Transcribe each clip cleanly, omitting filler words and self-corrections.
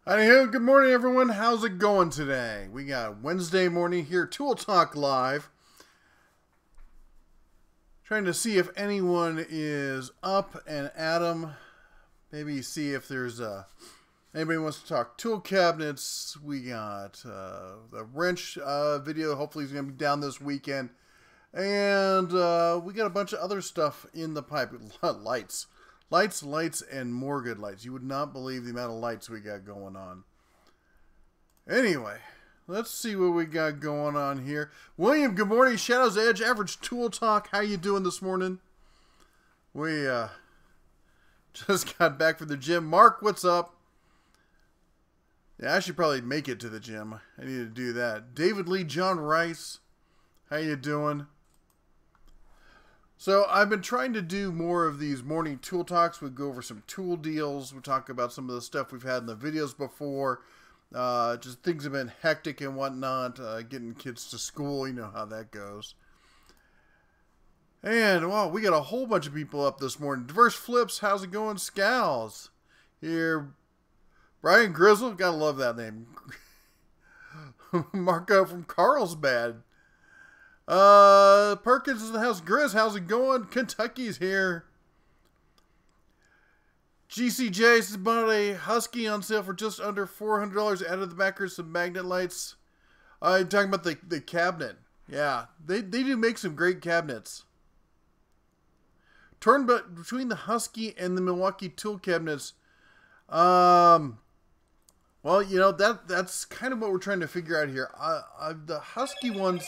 Anywho, good morning, everyone. How's it going today? We got Wednesday morning here, Tool Talk Live. Trying to see if anyone is up and at 'em. Maybe see if there's anybody wants to talk tool cabinets. We got the wrench video. Hopefully, it's going to be down this weekend. And we got a bunch of other stuff in the pipe. Lights. Lights, and more good lights. You would not believe the amount of lights we got going on. Anyway, let's see what we got going on here. William, good morning. Shadows Edge, Average Tool Talk. How you doing this morning? We just got back from the gym. Mark, what's up? Yeah, I should probably make it to the gym. I need to do that. David Lee, John Rice. How you doing? So I've been trying to do more of these morning tool talks. We go over some tool deals. We talk about some of the stuff we've had in the videos before. Just things have been hectic and whatnot. Getting kids to school, you know how that goes. And, wow, we got a whole bunch of people up this morning. Diverse Flips, how's it going? Scowls. Here, Brian Grizzle, gotta love that name. Marco from Carlsbad. Perkins is in the house. Grizz, how's it going? Kentucky's here. GCJ says bought a Husky on sale for just under $400. Added the backers some magnet lights. I'm talking about the cabinet. Yeah, they do make some great cabinets. Turn between the Husky and the Milwaukee tool cabinets. Well, you know, that's kind of what we're trying to figure out here. The Husky ones,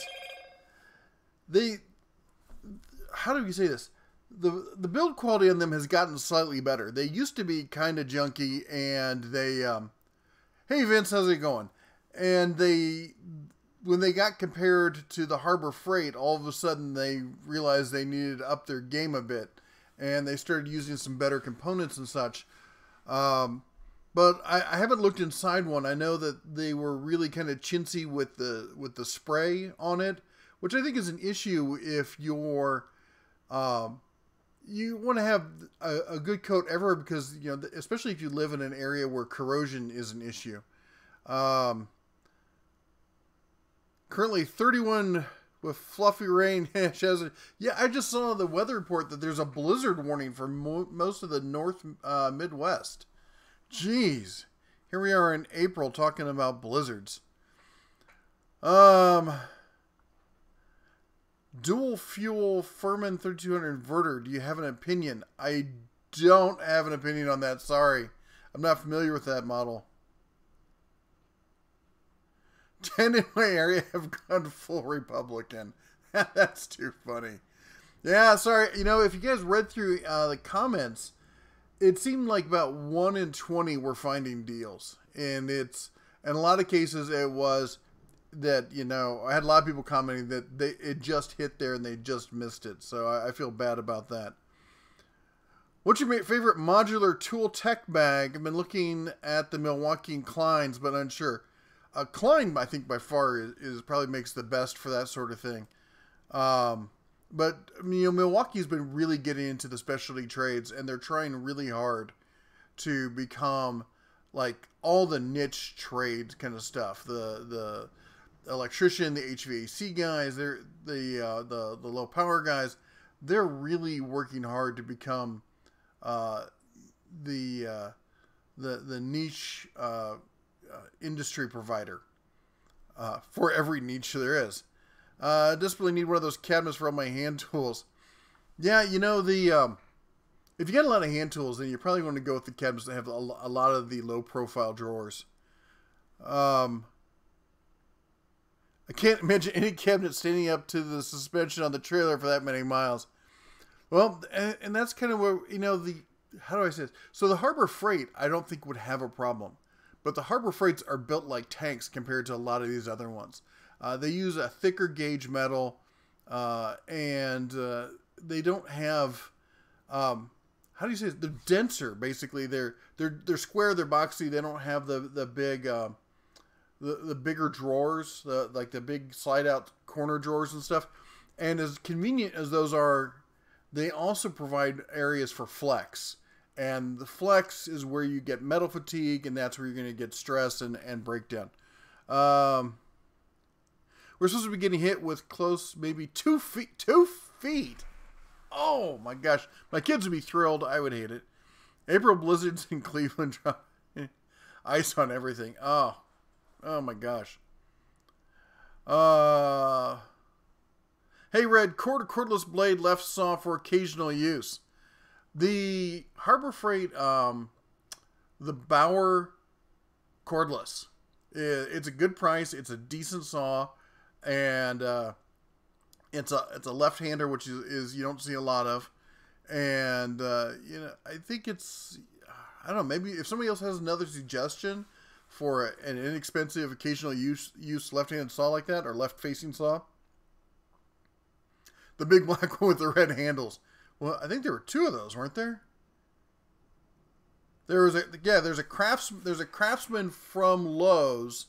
how do you say this? The build quality on them has gotten slightly better. They used to be kind of junky, and they, hey Vince, how's it going? And when they got compared to the Harbor Freight, all of a sudden they realized they needed to up their game a bit, and they started using some better components and such. But I haven't looked inside one. I know that they were really kind of chintzy with the spray on it, which I think is an issue if you're, you want to have a good coat everywhere, because, you know, especially if you live in an area where corrosion is an issue. Currently 31 with fluffy rain. Yeah, I just saw the weather report that there's a blizzard warning for most of the north Midwest. Jeez. Here we are in April talking about blizzards. Dual fuel Furman 3200 inverter. Do you have an opinion? I don't have an opinion on that. Sorry. I'm not familiar with that model. 10 in my area have gone full Republican. That's too funny. Yeah, sorry. You know, if you guys read through the comments, it seemed like about 1 in 20 were finding deals. And in a lot of cases it was that, you know, I had a lot of people commenting that it just hit there and they just missed it. So I feel bad about that. What's your favorite modular tool tech bag? I've been looking at the Milwaukee and Klein's, but unsure. Klein, I think, by far is probably makes the best for that sort of thing. But, you know, Milwaukee's been really getting into the specialty trades, and they're trying really hard to become like all the niche trades kind of stuff. The electrician, the HVAC guys, they're the low power guys. They're really working hard to become the niche industry provider for every niche there is. Desperately need one of those cabinets for all my hand tools. Yeah, you know, if you got a lot of hand tools, then you're probably going to go with the cabinets that have a lot of the low profile drawers. I can't imagine any cabinet standing up to the suspension on the trailer for that many miles. Well, and that's kind of where, you know, how do I say this? So the Harbor Freight, I don't think would have a problem. But the Harbor Freights are built like tanks compared to a lot of these other ones. They use a thicker gauge metal, and they don't have, how do you say it? They're denser, basically. They're square, they're boxy. They don't have the big, the bigger drawers, like the big slide out corner drawers and stuff. And as convenient as those are, they also provide areas for flex. And the flex is where you get metal fatigue, and that's where you're going to get stress and breakdown. We're supposed to be getting hit with close, maybe 2 feet. 2 feet! Oh my gosh. My kids would be thrilled. I would hate it. April blizzards in Cleveland. Ice on everything. Oh my gosh. Hey, Red, cordless blade left saw for occasional use. The Harbor Freight, the Bauer cordless. It's a good price. It's a decent saw, and it's a left-hander, which is you don't see a lot of. And I think it's, I don't know, maybe if somebody else has another suggestion for an inexpensive occasional use left-handed saw like that, or left-facing saw. The big black one with the red handles. Well, I think there were 2 of those, weren't there? There's a Craftsman from Lowe's,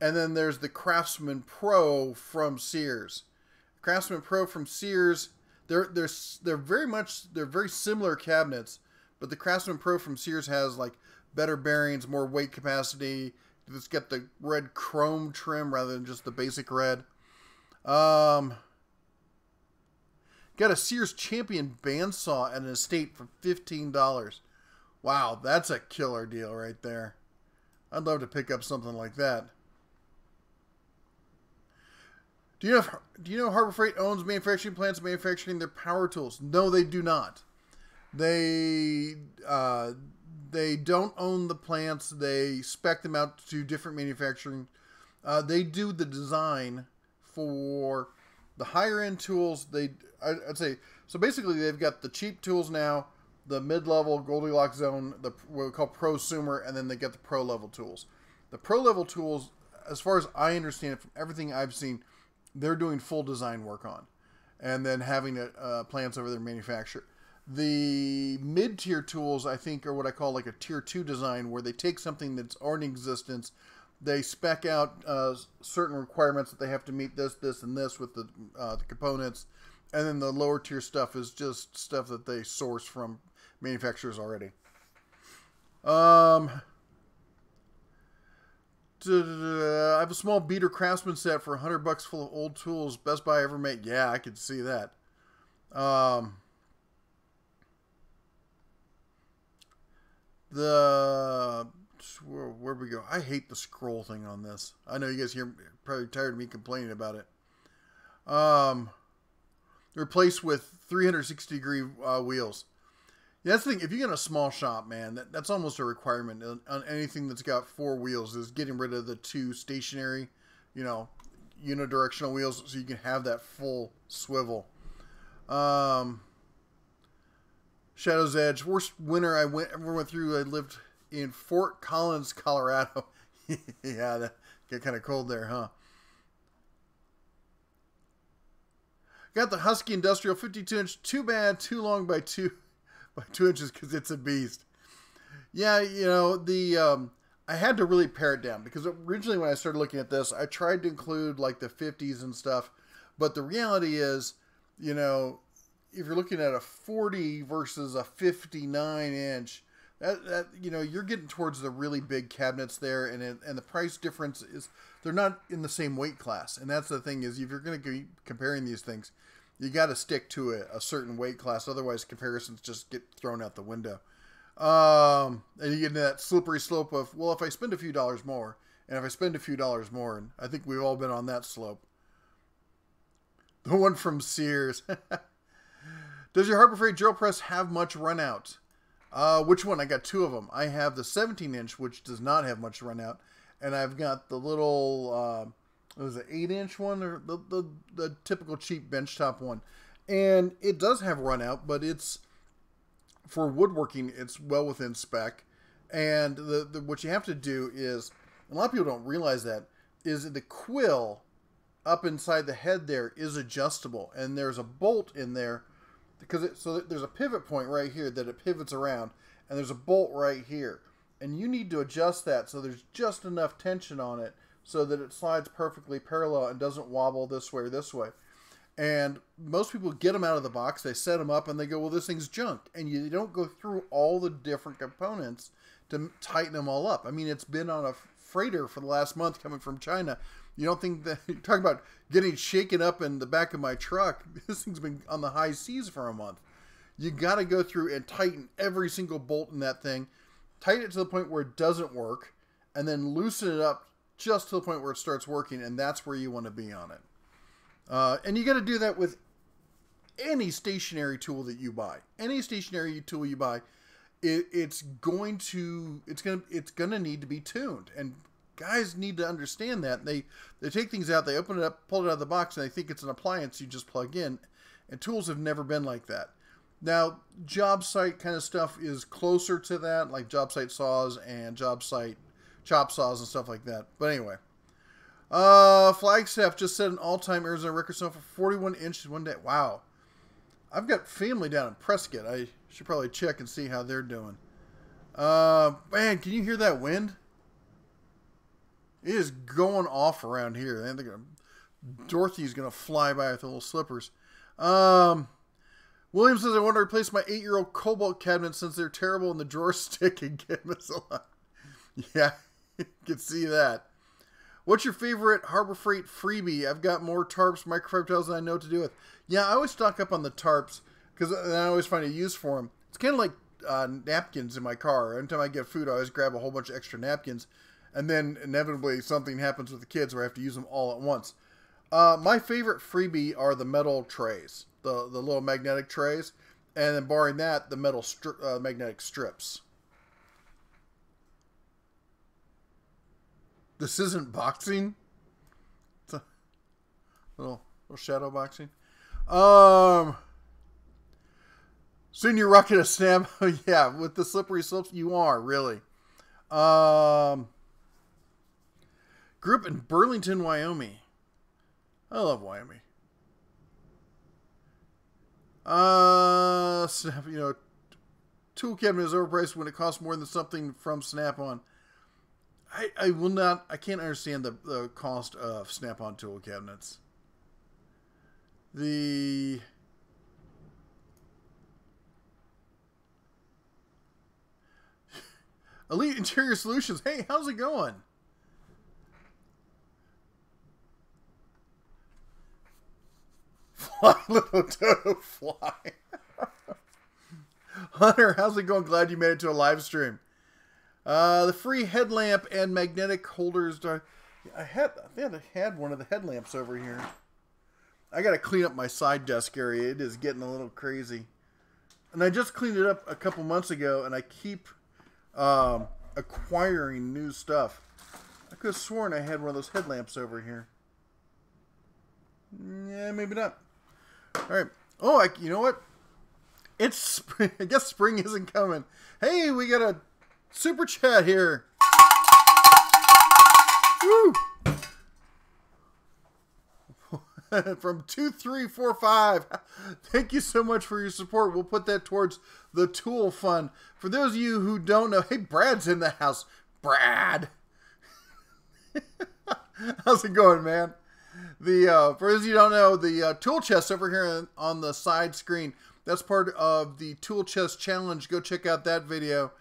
and then there's the Craftsman Pro from Sears. Craftsman Pro from Sears, they're very similar cabinets, but the Craftsman Pro from Sears has like better bearings, more weight capacity. It's got the red chrome trim rather than just the basic red. Got a Sears Champion bandsaw at an estate for $15. Wow, that's a killer deal right there. I'd love to pick up something like that. Do you know Harbor Freight owns manufacturing plants manufacturing their power tools? No, they do not. They don't own the plants. They spec them out to different manufacturing. They do the design for the higher end tools. I'd say, so basically they've got the cheap tools now, the mid-level Goldilocks zone, what we call prosumer, and then they get the pro level tools. The pro level tools, as far as I understand it from everything I've seen, they're doing full design work on, and then having plants over their manufacturer. The mid-tier tools, I think, are what I call like a tier 2 design, where they take something that's already in existence, they spec out certain requirements that they have to meet this, and this with the components, and then the lower tier stuff is just stuff that they source from manufacturers already. I have a small beater Craftsman set for $100 full of old tools. Best Buy ever made. Yeah, I could see that. Where'd we go? I hate the scroll thing on this. I know you guys here probably tired of me complaining about it. Replaced with 360-degree wheels. Yeah, that's the thing. If you get a small shop, man, that's almost a requirement on anything that's got 4 wheels, is getting rid of the 2 stationary, unidirectional wheels, so you can have that full swivel. Shadow's Edge. Worst winter I ever went through. I lived in Fort Collins, Colorado. Yeah, that got kind of cold there, huh? Got the Husky Industrial 52-inch. Too bad, too long by 2 inches because it's a beast. Yeah, I had to really pare it down because originally when I started looking at this, I tried to include like the 50s and stuff, but the reality is, if you're looking at a 40 versus a 59-inch, that you're getting towards the really big cabinets there, and the price difference is they're not in the same weight class, and that's the thing is if you're going to be comparing these things, you got to stick to a certain weight class, otherwise comparisons just get thrown out the window. And you get into that slippery slope of, well, if I spend a few dollars more, and if I spend a few dollars more, and I think we've all been on that slope. The one from Sears. Does your Harbor Freight drill press have much run out? Which one? I got 2 of them. I have the 17-inch, which does not have much run out, and I've got the little, it was an 8-inch one, or the typical cheap benchtop one, and it does have run out, but it's for woodworking. It's well within spec, and what you have to do is, a lot of people don't realize that, is the quill up inside the head there is adjustable, and there's a bolt in there. So there's a pivot point right here that it pivots around, and there's a bolt right here, and you need to adjust that so there's just enough tension on it so that it slides perfectly parallel and doesn't wobble this way or this way. And most people get them out of the box, they set them up, and they go, well, this thing's junk. And you don't go through all the different components to tighten them all up. I mean, it's been on a freighter for the last month coming from China. You don't think that, you're talking about getting shaken up in the back of my truck. This thing's been on the high seas for a month. You got to go through and tighten every single bolt in that thing, tighten it to the point where it doesn't work, and then loosen it up just to the point where it starts working, and that's where you want to be on it. And you got to do that with any stationary tool that you buy. Any stationary tool you buy, it's going to need to be tuned. And guys need to understand that. They take things out, they open it up, pull it out of the box, and they think it's an appliance you just plug in. And tools have never been like that. Now, job site kind of stuff is closer to that, like job site saws and job site chop saws and stuff like that. But anyway. Flagstaff just set an all-time Arizona record snow for 41 inches one day. Wow. I've got family down in Prescott. I should probably check and see how they're doing. Man, can you hear that wind? It is going off around here. I think Dorothy's going to fly by with the little slippers. William says, I want to replace my 8-year-old Cobalt cabinet since they're terrible and the drawers stick and get misaligned. Yeah, you can see that. What's your favorite Harbor Freight freebie? I've got more tarps, microfiber towels than I know what to do with. Yeah, I always stock up on the tarps because I always find a use for them. It's kind of like napkins in my car. Every time I get food, I always grab a whole bunch of extra napkins. And then inevitably something happens with the kids where I have to use them all at once. My favorite freebie are the metal trays, the little magnetic trays. And then barring that, the metal magnetic strips. This isn't boxing. It's a little shadow boxing. Soon you're rocking a snap. Yeah, with the slippery slopes, you are, really. Grew up in Burlington, Wyoming. I love Wyoming. Snap, tool cabinet is overpriced when it costs more than something from Snap-on. I can't understand the cost of Snap-on tool cabinets. The Elite Interior Solutions. Hey, how's it going? Fly, little Toto, fly. Hunter, how's it going? Glad you made it to a live stream. The free headlamp and magnetic holders. I think I had one of the headlamps over here. I got to clean up my side desk area. It is getting a little crazy. And I just cleaned it up a couple months ago, and I keep acquiring new stuff. I could have sworn I had one of those headlamps over here. Yeah, maybe not. All right. Oh, you know what? It's spring. I guess spring isn't coming. Hey, we got a super chat here. Woo! From 2345. Thank you so much for your support. We'll put that towards the tool fund. For those of you who don't know, hey, Brad's in the house. Brad. How's it going, man? For those of you who don't know, the tool chest over here on the side screen, that's part of the tool chest challenge. Go check out that video.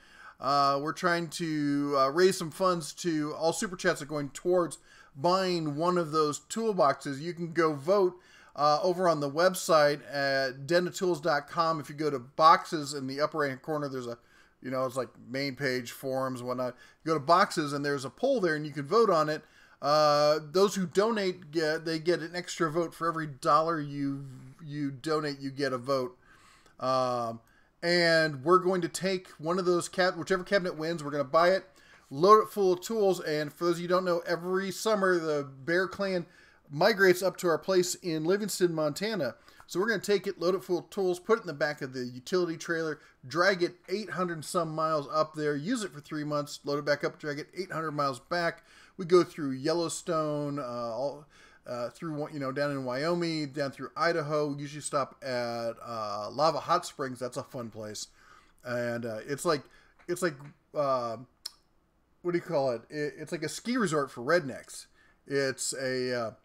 We're trying to raise some funds to all super chats are going towards buying one of those toolboxes. You can go vote over on the website at dentatools.com. If you go to boxes in the upper right hand corner, there's a, it's like main page, forums, and whatnot. You go to boxes and there's a poll there and you can vote on it. Those who donate get an extra vote for every dollar you donate. You get a vote. And we're going to take one of those whichever cabinet wins, we're going to buy it, load it full of tools. And for those of you who don't know, every summer the Bear Clan migrates up to our place in Livingston, Montana. So we're going to take it, load it full of tools, put it in the back of the utility trailer, drag it 800 and some miles up there, use it for 3 months, load it back up, drag it 800 miles back. We go through Yellowstone, through, down in Wyoming, down through Idaho. We usually stop at Lava Hot Springs. That's a fun place. And it's like what do you call it? It's like a ski resort for rednecks. It's a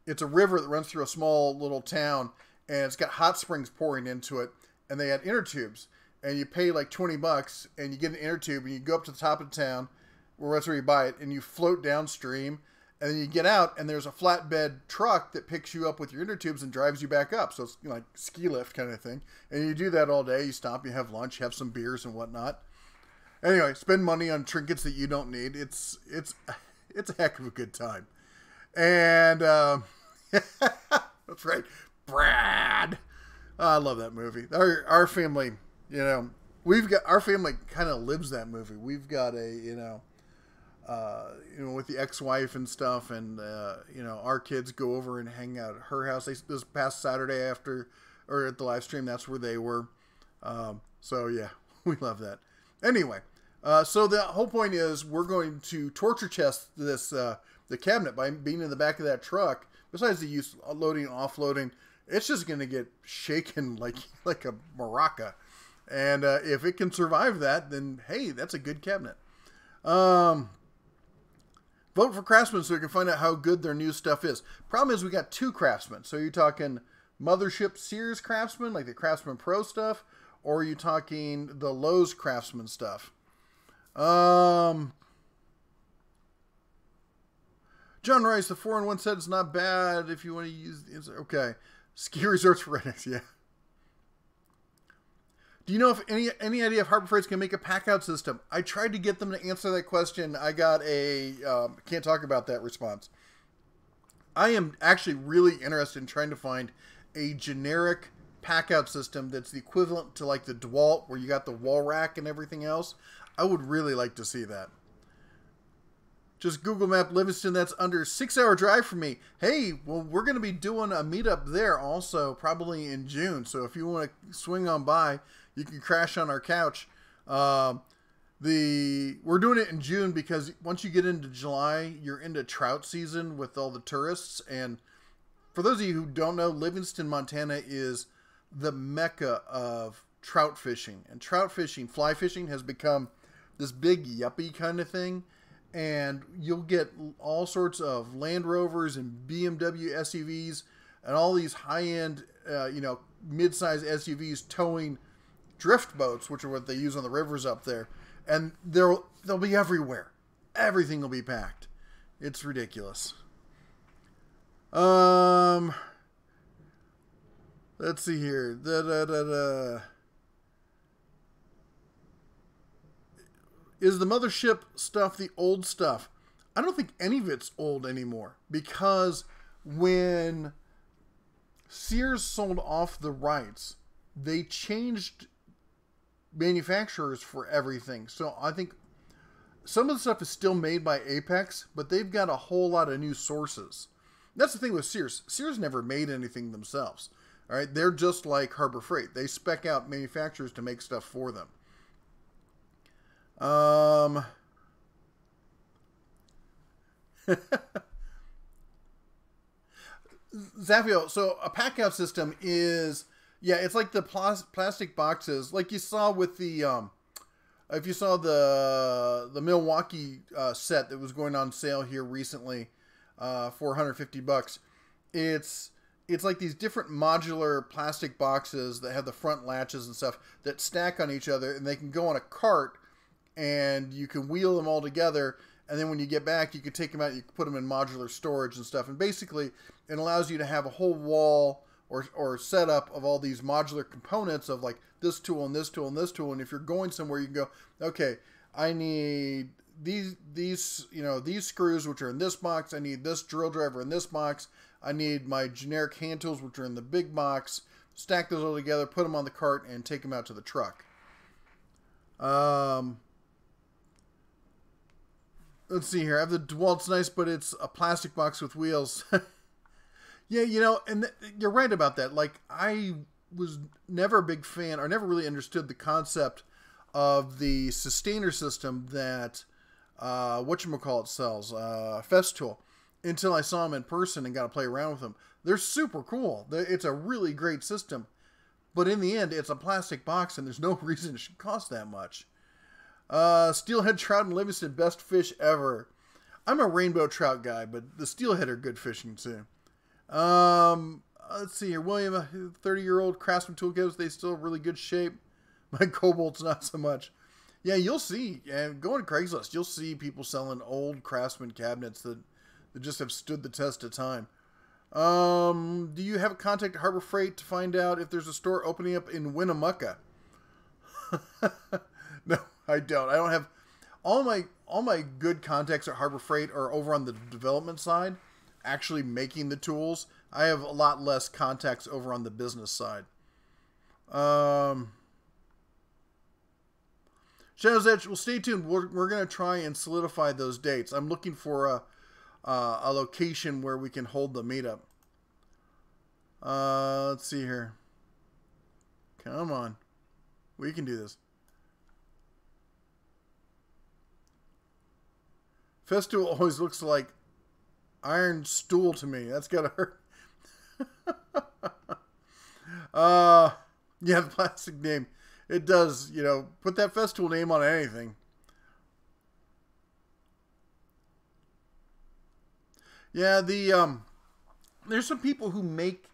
it's a river that runs through a small little town, and it's got hot springs pouring into it, and they had inner tubes, and you pay like $20, and you get an inner tube, and you go up to the top of the town, where that's where you buy it, and you float downstream, and then you get out, and there's a flatbed truck that picks you up with your inner tubes and drives you back up. So it's like ski lift kind of thing, and you do that all day. You stop, you have lunch, you have some beers and whatnot. Anyway, spend money on trinkets that you don't need. It's a heck of a good time. And that's right, Brad. I love that movie. Our family, our family kind of lives that movie. We've got a with the ex-wife and stuff, and our kids go over and hang out at her house. This past Saturday at the live stream, that's where they were. So yeah, we love that. Anyway, so the whole point is we're going to torture test the cabinet by being in the back of that truck. Besides the use loading and offloading, it's just going to get shaken like a maraca. And if it can survive that, then hey, that's a good cabinet. Vote for Craftsman so we can find out how good their new stuff is. Problem is we got two Craftsman. So you're talking Mothership Sears Craftsman, like the Craftsman Pro stuff, or are you talking the Lowe's Craftsman stuff? John Rice, the 4-in-1 set is not bad if you want to use... Okay. Ski resorts for rednecks, yeah. Do you know if any idea if Harbor Freight's can make a pack-out system? I tried to get them to answer that question. I got a can't talk about that response. I am actually really interested in trying to find a generic pack-out system that's the equivalent to like the DeWalt, where you got the wall rack and everything else. I would really like to see that. Just Google Map Livingston, that's under a 6-hour drive for me. Hey, well, we're going to be doing a meetup there also, probably in June. So if you want to swing on by, you can crash on our couch. We're doing it in June because once you get into July, you're into trout season with all the tourists. And for those of you who don't know, Livingston, Montana is the mecca of trout fishing. And trout fishing, fly fishing, has become this big yuppie kind of thing. And you'll get all sorts of Land Rovers and BMW SUVs and all these high-end, mid-size SUVs towing drift boats, which are what they use on the rivers up there. And they'll be everywhere. Everything will be packed. It's ridiculous. Let's see here. Is the Mothership stuff the old stuff? I don't think any of it's old anymore, because when Sears sold off the rights, they changed manufacturers for everything. So I think some of the stuff is still made by Apex, but they've got a whole lot of new sources. That's the thing with Sears. Sears never made anything themselves. All right, they're just like Harbor Freight. They spec out manufacturers to make stuff for them. Zafio, so a pack-out system is, it's like the plastic boxes, like you saw with the, if you saw the Milwaukee set that was going on sale here recently, for $150. It's like these different modular plastic boxes that have the front latches and stuff that stack on each other, and they can go on a cart, and you can wheel them all together, and then when you get back, you can take them out, you can put them in modular storage and stuff, and basically it allows you to have a whole wall or setup of all these modular components of like this tool and this tool and this tool, and if you're going somewhere, you can go, okay, I need these screws, which are in this box, I need this drill driver in this box, I need my generic hand tools, which are in the big box, stack those all together, put them on the cart, and take them out to the truck. Let's see here. I have the DeWalt's nice, but it's a plastic box with wheels. Yeah, and you're right about that. Like, I was never a big fan, or never really understood the concept of the sustainer system that, whatchamacallit sells, Festool, until I saw them in person and got to play around with them. They're super cool. It's a really great system. But in the end, it's a plastic box, and there's no reason it should cost that much. Steelhead trout in Livingston, best fish ever. I'm a rainbow trout guy, but the steelhead are good fishing too. Let's see here. William, 30-year-old Craftsman tool kits, they still really good shape. My Cobalt's not so much. Yeah, you'll see. And go on Craigslist, you'll see people selling old Craftsman cabinets that just have stood the test of time. Do you have a contact at Harbor Freight to find out if there's a store opening up in Winnemucca? No, I don't. I don't have all my good contacts at Harbor Freight are over on the development side, actually making the tools. I have a lot less contacts over on the business side. Shadow's Edge, well, stay tuned. We're going to try and solidify those dates. I'm looking for a location where we can hold the meetup. Let's see here. Come on. We can do this. Festool always looks like iron stool to me. That's gotta hurt. Yeah, the plastic name. It does, you know, put that Festool name on anything. Yeah, there's some people who make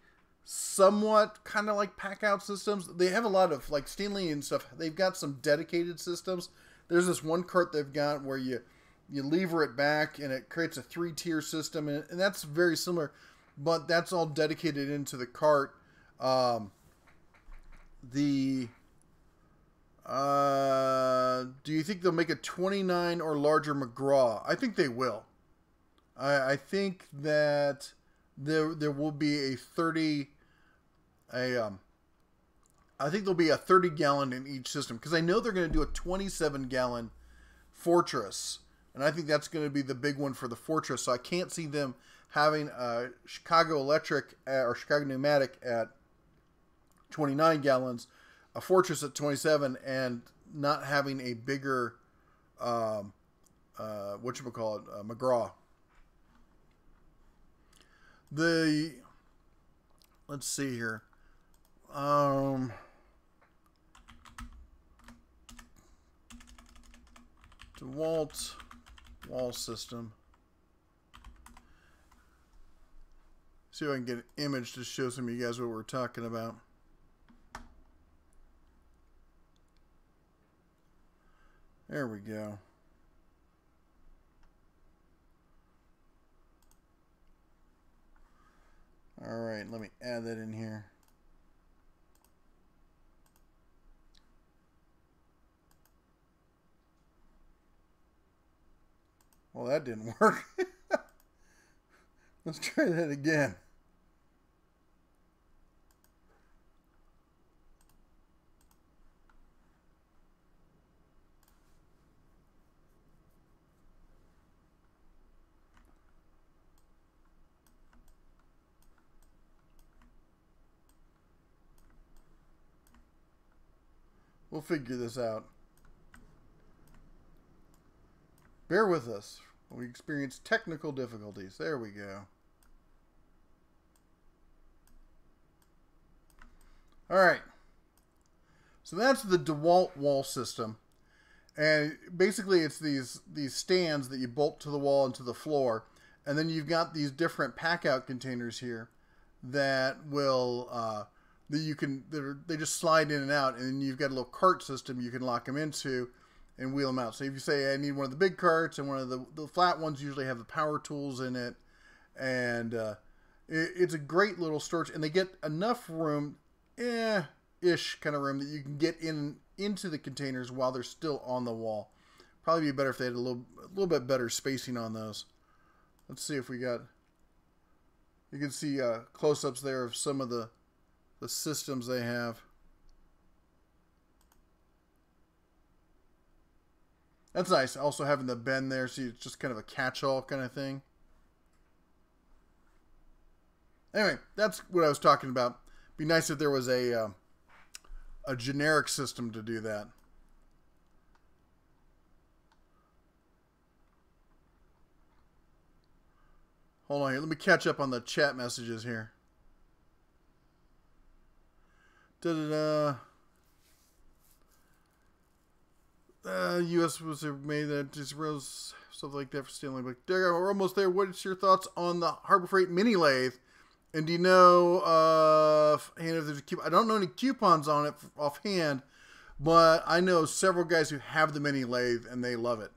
somewhat kind of like pack out systems. They have a lot of like Stanley and stuff. They've got some dedicated systems. There's this one cart they've got where you lever it back and it creates a 3-tier system, and that's very similar, but that's all dedicated into the cart. Do you think they'll make a 29 or larger McGraw? I think they will. I think that there will be a 30. I think there'll be a 30-gallon in each system, because I know they're going to do a 27-gallon Fortress, and I think that's going to be the big one for the Fortress. So I can't see them having a Chicago Electric or Chicago Pneumatic at 29 gallons, a Fortress at 27, and not having a bigger McGraw. Let's see here. DeWalt wall system. See if I can get an image to show some of you guys what we're talking about. There we go. All right, let me add that in here. Well, that didn't work. Let's try that again. We'll figure this out. Bear with us. We experience technical difficulties. There we go. All right. So that's the DeWalt wall system. And basically it's these stands that you bolt to the wall and to the floor. And then you've got these different pack-out containers here that will... they just slide in and out, and then you've got a little cart system you can lock them into and wheel them out. So if you say I need one of the big carts, and one of the flat ones usually have the power tools in it, and it's a great little storage, and they get enough room, ish kind of room, that you can get into the containers while they're still on the wall. Probably be better if they had a little bit better spacing on those. Let's see if we got. You can see close-ups there of some of the systems they have. That's nice. Also having the bend there, so it's just kind of a catch-all kind of thing. Anyway, that's what I was talking about. Be nice if there was a generic system to do that. Hold on here. Let me catch up on the chat messages here. U.S. was made that just rose stuff like that for Stanley. But there, we're almost there. What's your thoughts on the Harbor Freight mini lathe And do you know, and if there's I don't know any coupons on it offhand, but I know several guys who have the mini lathe and they love it.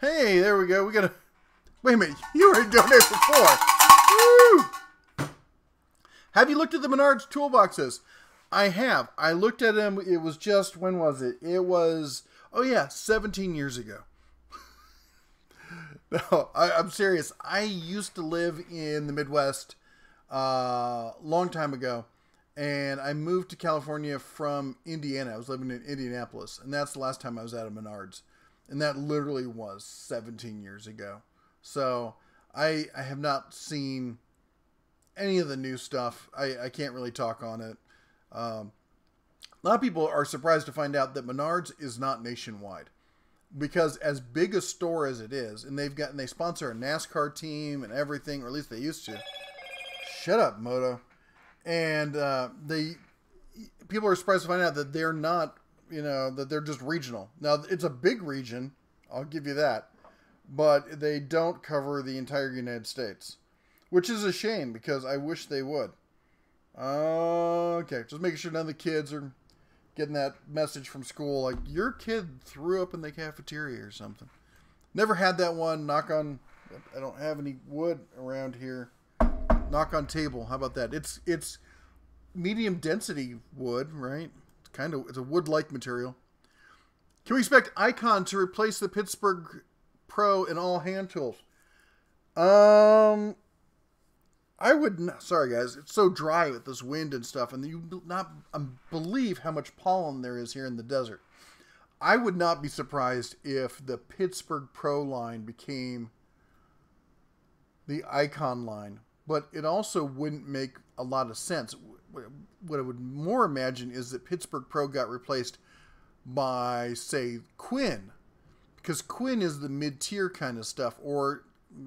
Hey, there we go. We got a... Wait a minute. You already donated before. Woo! Have you looked at the Menards toolboxes? I have. I looked at them. It was just... When was it? It was... Oh, yeah. 17 years ago. No, I'm serious. I used to live in the Midwest long time ago. And I moved to California from Indiana. I was living in Indianapolis. And that's the last time I was out of Menards. And that literally was 17 years ago. So I have not seen any of the new stuff. I can't really talk on it. A lot of people are surprised to find out that Menards is not nationwide. Because as big a store as it is, and they sponsor a NASCAR team and everything, or at least they used to. Shut up, Moto. And people are surprised to find out that they're not, that they're just regional. Now, it's a big region, I'll give you that, but they don't cover the entire United States, which is a shame because I wish they would. Okay, just making sure none of the kids are getting that message from school, like, your kid threw up in the cafeteria or something. Never had that one. Knock on, I don't have any wood around here. Knock on table. How about that? It's medium density wood, right? It's a wood-like material. Can we expect Icon to replace the Pittsburgh Pro in all hand tools? I would not. Sorry, guys. It's so dry with this wind and stuff, and you not believe how much pollen there is here in the desert. I would not be surprised if the Pittsburgh Pro line became the Icon line, but it also wouldn't make a lot of sense. What I would more imagine is that Pittsburgh Pro got replaced by, say, Quinn, because Quinn is the mid-tier kind of stuff, or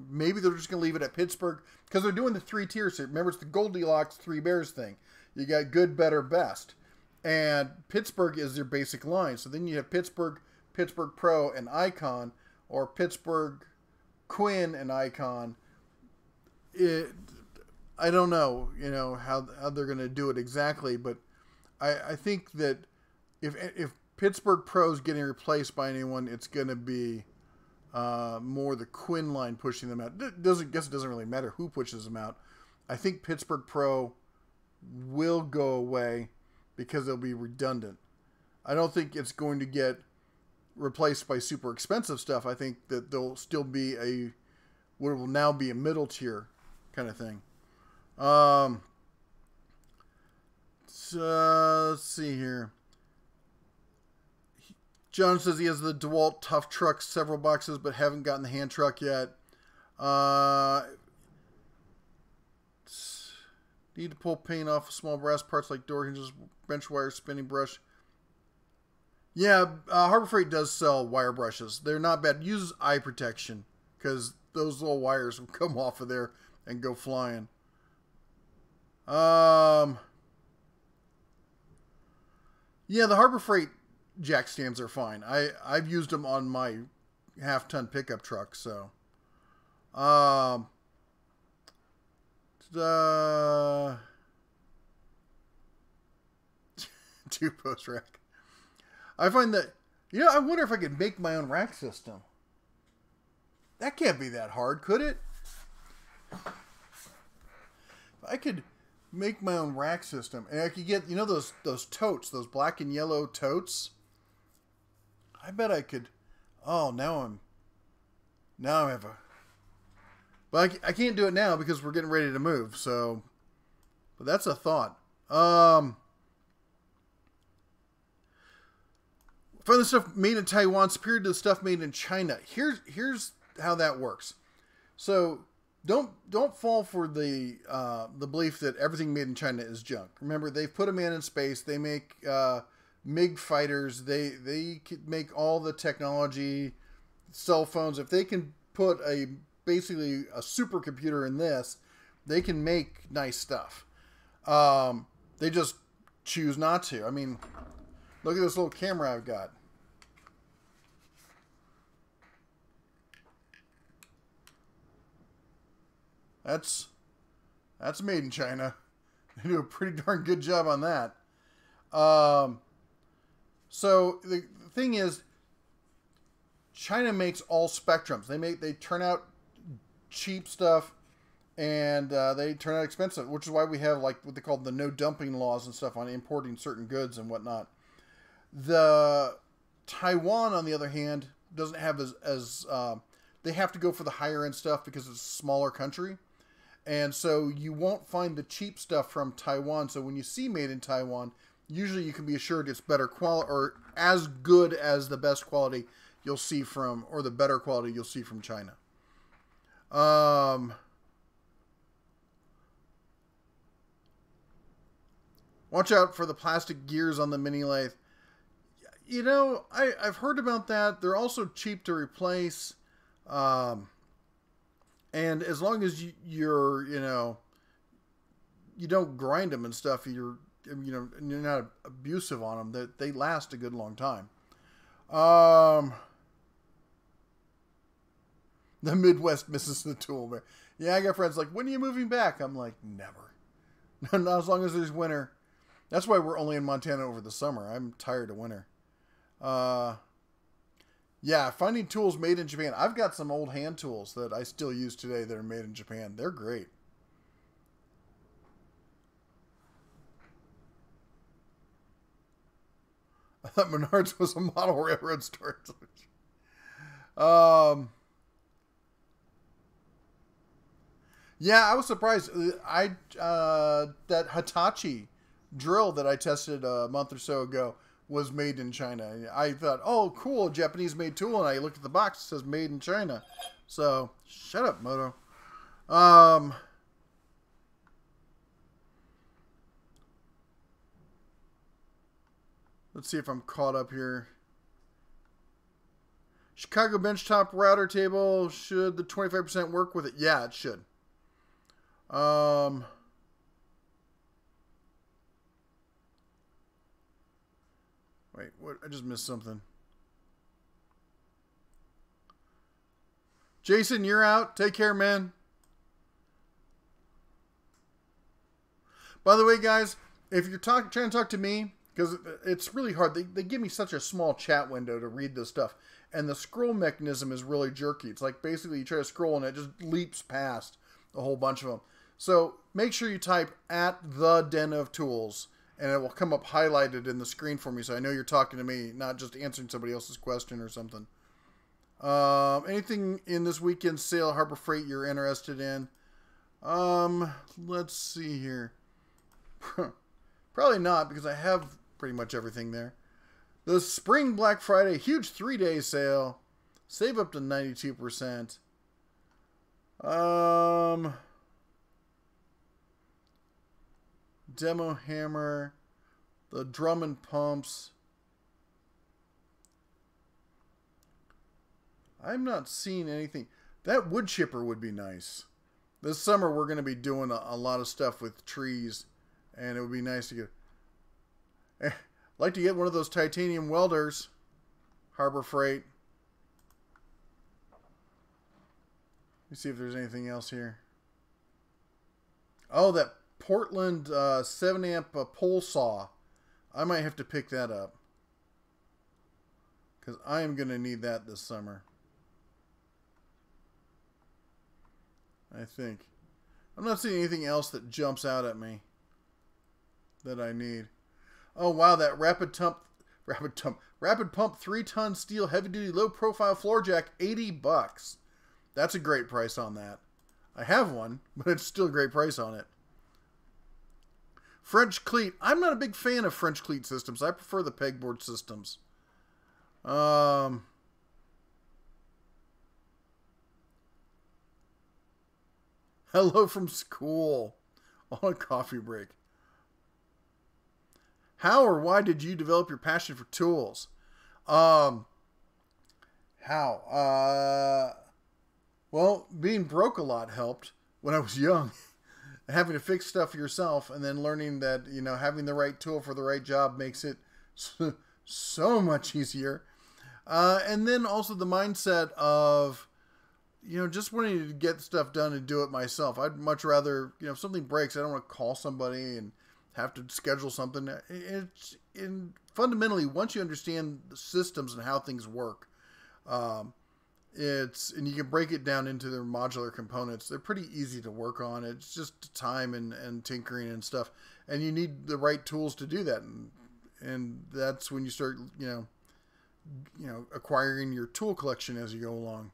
maybe they're just going to leave it at Pittsburgh, because they're doing the 3 tiers here. Remember, it's the Goldilocks 3 Bears thing. You got good, better, best, and Pittsburgh is their basic line. So then you have Pittsburgh, Pittsburgh Pro, and Icon, or Pittsburgh, Quinn, and Icon. I don't know, how they're going to do it exactly, but I think that if Pittsburgh Pro is getting replaced by anyone, it's going to be more the Quinn line pushing them out. It doesn't really matter who pushes them out. I think Pittsburgh Pro will go away because it'll be redundant. I don't think it's going to get replaced by super expensive stuff. I think that there'll still be what will now be a middle tier kind of thing. So, let's see here. John says he has the DeWalt Tough Truck, several boxes, but haven't gotten the hand truck yet. Need to pull paint off small brass parts like door hinges, bench wire, spinning brush. Yeah, Harbor Freight does sell wire brushes. They're not bad. Use eye protection, because those little wires will come off of there and go flying. Yeah, the Harbor Freight jack stands are fine. I've used them on my half-ton pickup truck, so. Two-post rack. I find that, I wonder if I could make my own rack system. That can't be that hard, could it? I could make my own rack system, and I could get, those totes, those black and yellow totes. I bet I could. Oh, now I have a. But I can't do it now because we're getting ready to move. So, but that's a thought. Find the stuff made in Taiwan superior to the stuff made in China. Here's how that works. So don't fall for the belief that everything made in China is junk. Remember, they've put a man in space. They make MiG fighters. They make all the technology, cell phones. If they can put basically a supercomputer in this, they can make nice stuff. They just choose not to. I mean, look at this little camera I've got. That's made in China. They do a pretty darn good job on that. So the thing is, China makes all spectrums. They turn out cheap stuff, and they turn out expensive, which is why we have like what they call the no dumping laws and stuff on importing certain goods and whatnot. The Taiwan, on the other hand, doesn't have as they have to go for the higher end stuff because it's a smaller country, and so you won't find the cheap stuff from Taiwan. So when you see made in Taiwan, usually you can be assured it's better quality or as good as the best quality you'll see from, or the better quality you'll see from China. Watch out for the plastic gears on the mini lathe. You know, I've heard about that. They're also cheap to replace. And as long as you're, you know, you don't grind them and stuff, you're not abusive on them, that they last a good long time. The Midwest misses the tool, man. Yeah, I got friends like, when are you moving back? I'm like, never. Not as long as there's winter. That's why we're only in Montana over the summer. I'm tired of winter. Yeah, finding tools made in Japan. I've got some old hand tools that I still use today that are made in Japan. They're great. I thought Menards was a model railroad storage. Yeah, I was surprised. That Hitachi drill that I tested a month or so ago was made in China. I thought, oh, cool, Japanese-made tool, and I looked at the box, it says made in China. So, shut up, Moto. Let's see if I'm caught up here. Chicago benchtop router table. Should the 25% work with it? Yeah, it should. Wait, what? I just missed something. Jason, you're out. Take care, man. By the way, guys, if you're trying to talk to me, because it's really hard. They give me such a small chat window to read this stuff. And the scroll mechanism is really jerky. It's like basically you try to scroll and it just leaps past a whole bunch of them. So make sure you type @the-den-of-tools and it will come up highlighted in the screen for me so I know you're talking to me, not just answering somebody else's question or something. Anything in this weekend sale, Harbor Freight, you're interested in? Let's see here. Probably not, because I have pretty much everything there. The Spring Black Friday, huge 3-day sale. Save up to 92%. Demo hammer. The drum and pumps. I'm not seeing anything. That wood chipper would be nice. This summer we're going to be doing a lot of stuff with trees. And it would be nice to get... I'd like to get one of those titanium welders. Harbor Freight. Let me see if there's anything else here. Oh, that Portland 7-amp pole saw. I might have to pick that up. Because I am going to need that this summer. I think. I'm not seeing anything else that jumps out at me that I need. Oh wow, that Rapid Pump 3-ton steel heavy-duty low-profile floor jack, $80. That's a great price on that. I have one, but it's still a great price on it. French cleat. I'm not a big fan of French cleat systems. I prefer the pegboard systems. Hello from school on a coffee break. How or why did you develop your passion for tools? How? Well, being broke a lot helped when I was young. Having to fix stuff yourself and then learning that, you know, having the right tool for the right job makes it so much easier. And then also the mindset of just wanting to get stuff done and do it myself. I'd much rather, if something breaks, I don't want to call somebody and have to schedule something. Fundamentally, once you understand the systems and how things work, and you can break it down into their modular components. They're pretty easy to work on. It's just time and tinkering and stuff, and you need the right tools to do that. And that's when you start, acquiring your tool collection as you go along.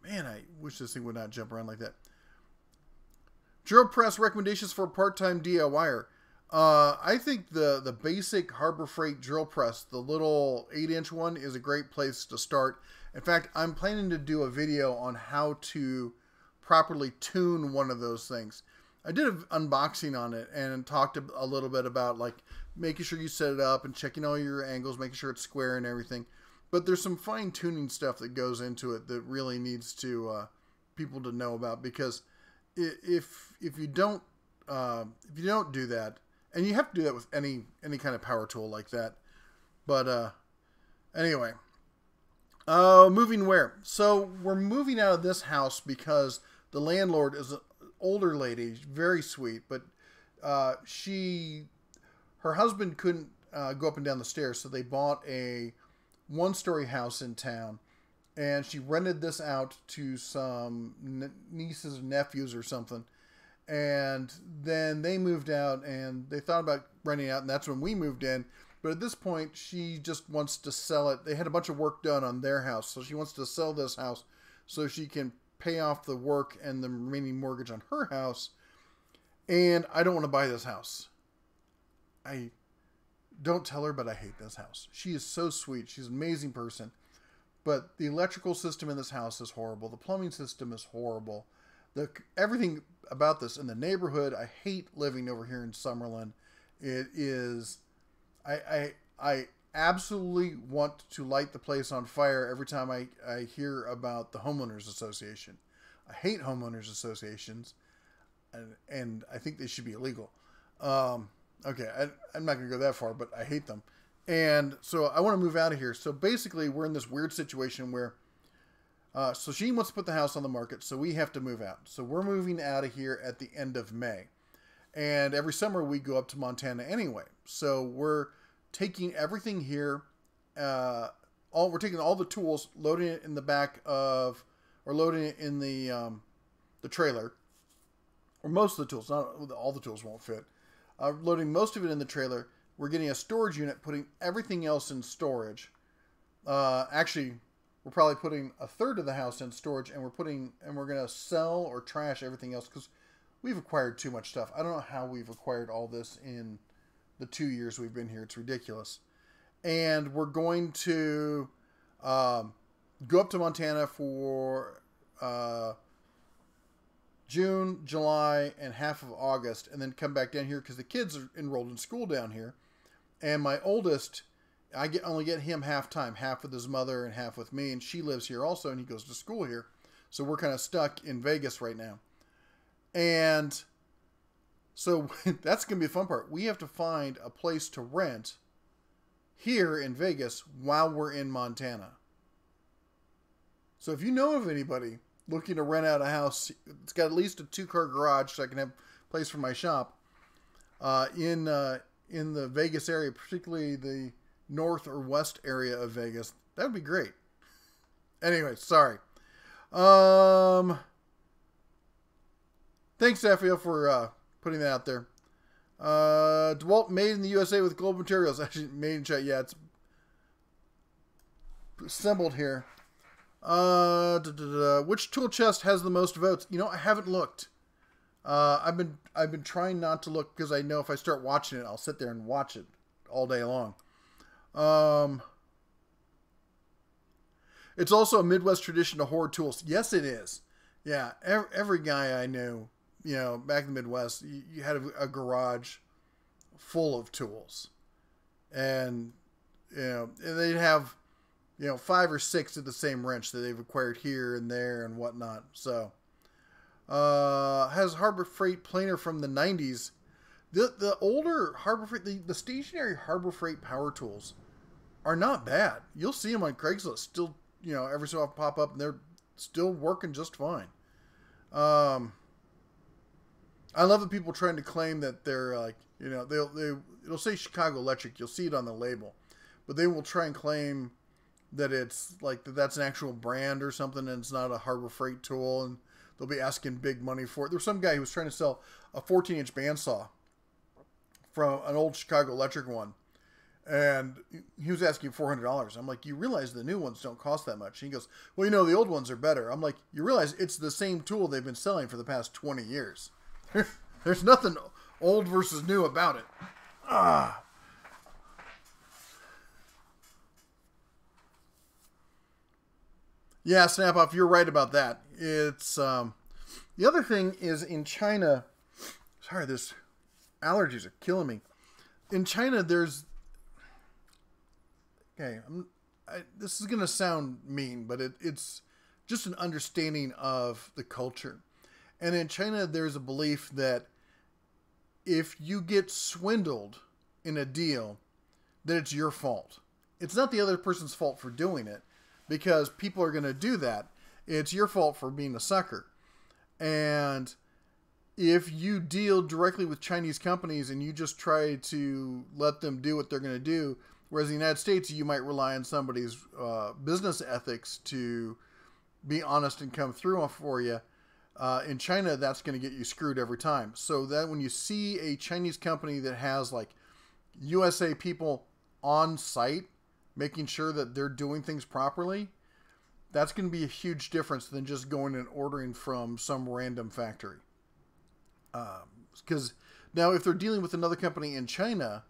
Man, I wish this thing would not jump around like that. Drill press recommendations for a part-time DIYer. I think the basic Harbor Freight drill press, the little 8-inch one, is a great place to start. In fact, I'm planning to do a video on how to properly tune one of those things. I did an unboxing on it and talked a little bit about like making sure you set it up and checking all your angles, making sure it's square and everything. But there's some fine tuning stuff that goes into it that really needs to people to know about, because if you don't do that, and you have to do that with any kind of power tool like that. But anyway, moving where? So we're moving out of this house because the landlord is an older lady, very sweet, but her husband couldn't go up and down the stairs, so they bought a one-story house in town, and she rented this out to some nieces and nephews or something. And then they moved out, and they thought about renting out, and that's when we moved in. But at this point, she just wants to sell it. They had a bunch of work done on their house, so she wants to sell this house so she can pay off the work and the remaining mortgage on her house. And I don't want to buy this house. I don't tell her, but I hate this house. She is so sweet. She's an amazing person. But the electrical system in this house is horrible. The plumbing system is horrible. Everything about this in the neighborhood, I hate living over here in Summerlin. It is, I absolutely want to light the place on fire every time I hear about the homeowners association. I hate homeowners associations, and I think they should be illegal. Okay, I'm not going to go that far, but I hate them. And so I want to move out of here. So basically, we're in this weird situation where so she wants to put the house on the market, so we have to move out. So we're moving out of here at the end of May. And every summer we go up to Montana anyway. So we're taking everything here, we're taking all the tools, loading it in the back of, or loading it in the trailer. Or most of the tools, not all the tools won't fit. Loading most of it in the trailer. We're getting a storage unit, putting everything else in storage. Actually, we're probably putting a third of the house in storage, and we're going to sell or trash everything else because we've acquired too much stuff. I don't know how we've acquired all this in the 2 years we've been here. It's ridiculous. And we're going to go up to Montana for June, July, and half of August, and then come back down here because the kids are enrolled in school down here. And my oldest, I only get him half time, half with his mother and half with me, and she lives here also, and he goes to school here. So we're kind of stuck in Vegas right now. And so that's going to be the fun part. We have to find a place to rent here in Vegas while we're in Montana. So if you know of anybody looking to rent out a house, it's got at least a 2-car garage so I can have a place for my shop in the Vegas area, particularly the north or west area of Vegas, that would be great. Anyway, sorry. Thanks, Raphael, for putting that out there. DeWalt made in the USA with global materials. Actually, made in China. Yeah, it's assembled here. Which tool chest has the most votes? I haven't looked. I've been trying not to look because I know if I start watching it, I'll sit there and watch it all day long. It's also a Midwest tradition to hoard tools. Yes, it is. Yeah, every guy I knew, back in the Midwest, you had a garage full of tools, and they'd have 5 or 6 of the same wrench that they've acquired here and there and whatnot. So has Harbor Freight planer from the 90s. The older Harbor Freight, the stationary Harbor Freight power tools are not bad. You'll see them on Craigslist still, every so often pop up, and they're still working just fine. I love the people trying to claim that they're like, it'll say Chicago Electric. You'll see it on the label, but they will try and claim that it's like that's an actual brand or something, and it's not a Harbor Freight tool, and they'll be asking big money for it. There was some guy who was trying to sell a 14-inch bandsaw from an old Chicago Electric one, and he was asking $400. I'm like, you realize the new ones don't cost that much? And he goes, well, the old ones are better. I'm like, you realize it's the same tool they've been selling for the past 20 years. There's nothing old versus new about it. Yeah, Snap Off, you're right about that. It's the other thing is in China. Sorry, this allergies are killing me. In China, there's this is gonna sound mean, but it's just an understanding of the culture. And in China, there's a belief that if you get swindled in a deal, that it's your fault. It's not the other person's fault for doing it, because people are going to do that. It's your fault for being a sucker. And if you deal directly with Chinese companies and you just try to let them do what they're going to do, whereas in the United States, you might rely on somebody's business ethics to be honest and come through for you. In China, that's going to get you screwed every time. So that when you see a Chinese company that has like USA people on site, making sure that they're doing things properly, that's going to be a huge difference than just going and ordering from some random factory. Because now if they're dealing with another company in China,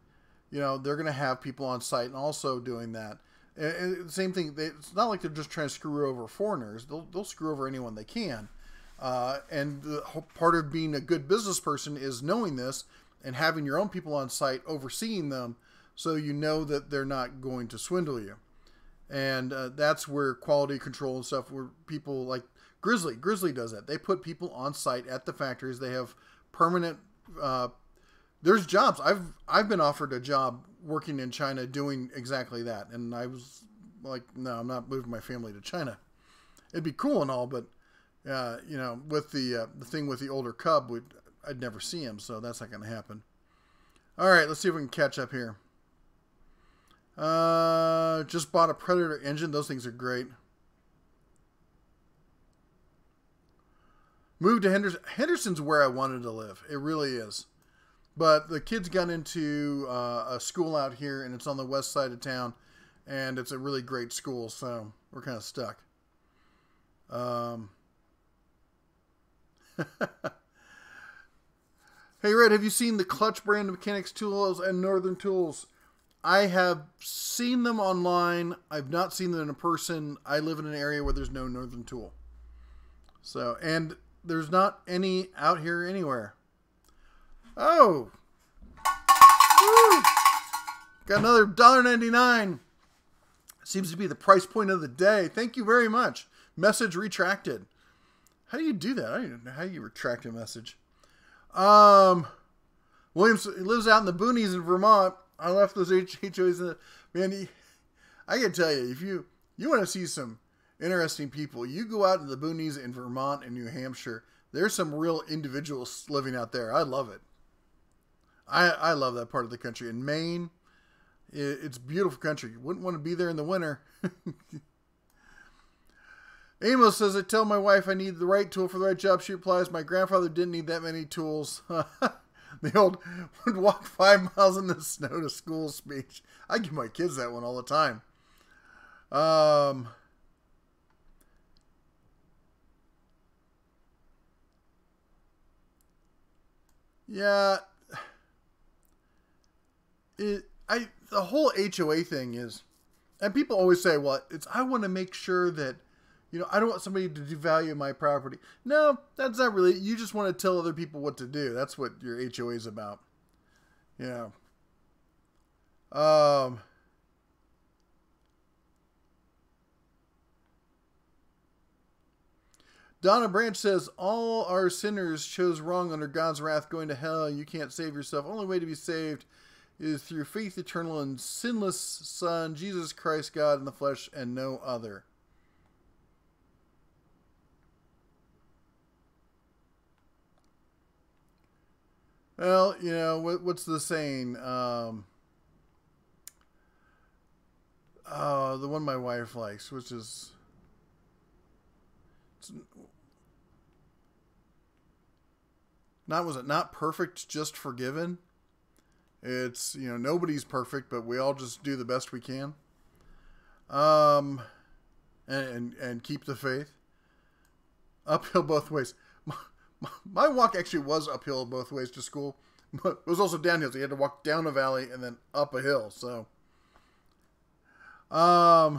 they're going to have people on site and also doing that. And the same thing, it's not like they're just trying to screw over foreigners. They'll screw over anyone they can. And the whole part of being a good business person is knowing this and having your own people on site overseeing them, so you know that they're not going to swindle you. And that's where quality control and stuff, where people like Grizzly does that. They put people on site at the factories. They have permanent, there's jobs. I've been offered a job working in China doing exactly that. And I was like, no, I'm not moving my family to China. It'd be cool and all, but with the thing with the older cub, I'd never see him, so that's not going to happen. All right, let's see if we can catch up here. Just bought a Predator engine. Those things are great. Moved to Henderson. Henderson's where I wanted to live. It really is. But the kids got into a school out here, and it's on the west side of town, and it's a really great school, so we're kind of stuck. Hey, Red, have you seen the Clutch brand of mechanics tools and Northern Tools? I have seen them online. I've not seen them in person. I live in an area where there's no Northern Tool. So, and there's not any out here anywhere. Oh! Woo! Got another $1.99. Seems to be the price point of the day. Thank you very much. Message retracted. How do you do that? I don't even know how you retract a message. Williams lives out in the boonies in Vermont. I left those HOAs in the... Man, I can tell you, if you want to see some interesting people, you go out in the boonies in Vermont and New Hampshire. There's some real individuals living out there. I love it. I love that part of the country. In Maine, it's beautiful country. You wouldn't want to be there in the winter. Amos says, I tell my wife I need the right tool for the right job. She replies, my grandfather didn't need that many tools. The old would walk 5 miles in the snow to school speech. I give my kids that one all the time. Yeah. The whole HOA thing is, and people always say, well, I want to make sure that, I don't want somebody to devalue my property. No, that's not really. You just want to tell other people what to do. That's what your HOA is about. Yeah. Donna Branch says, all our sinners chose wrong under God's wrath, going to hell. You can't save yourself. Only way to be saved is through faith eternal in sinless Son, Jesus Christ, God in the flesh, and no other. Well, you know, what's the saying? The one my wife likes, which is... was it not perfect, just forgiven? It's, you know, nobody's perfect, but we all just do the best we can. And keep the faith. Uphill both ways. My walk actually was uphill both ways to school, but it was also downhill. So you had to walk down a valley and then up a hill. So, yeah,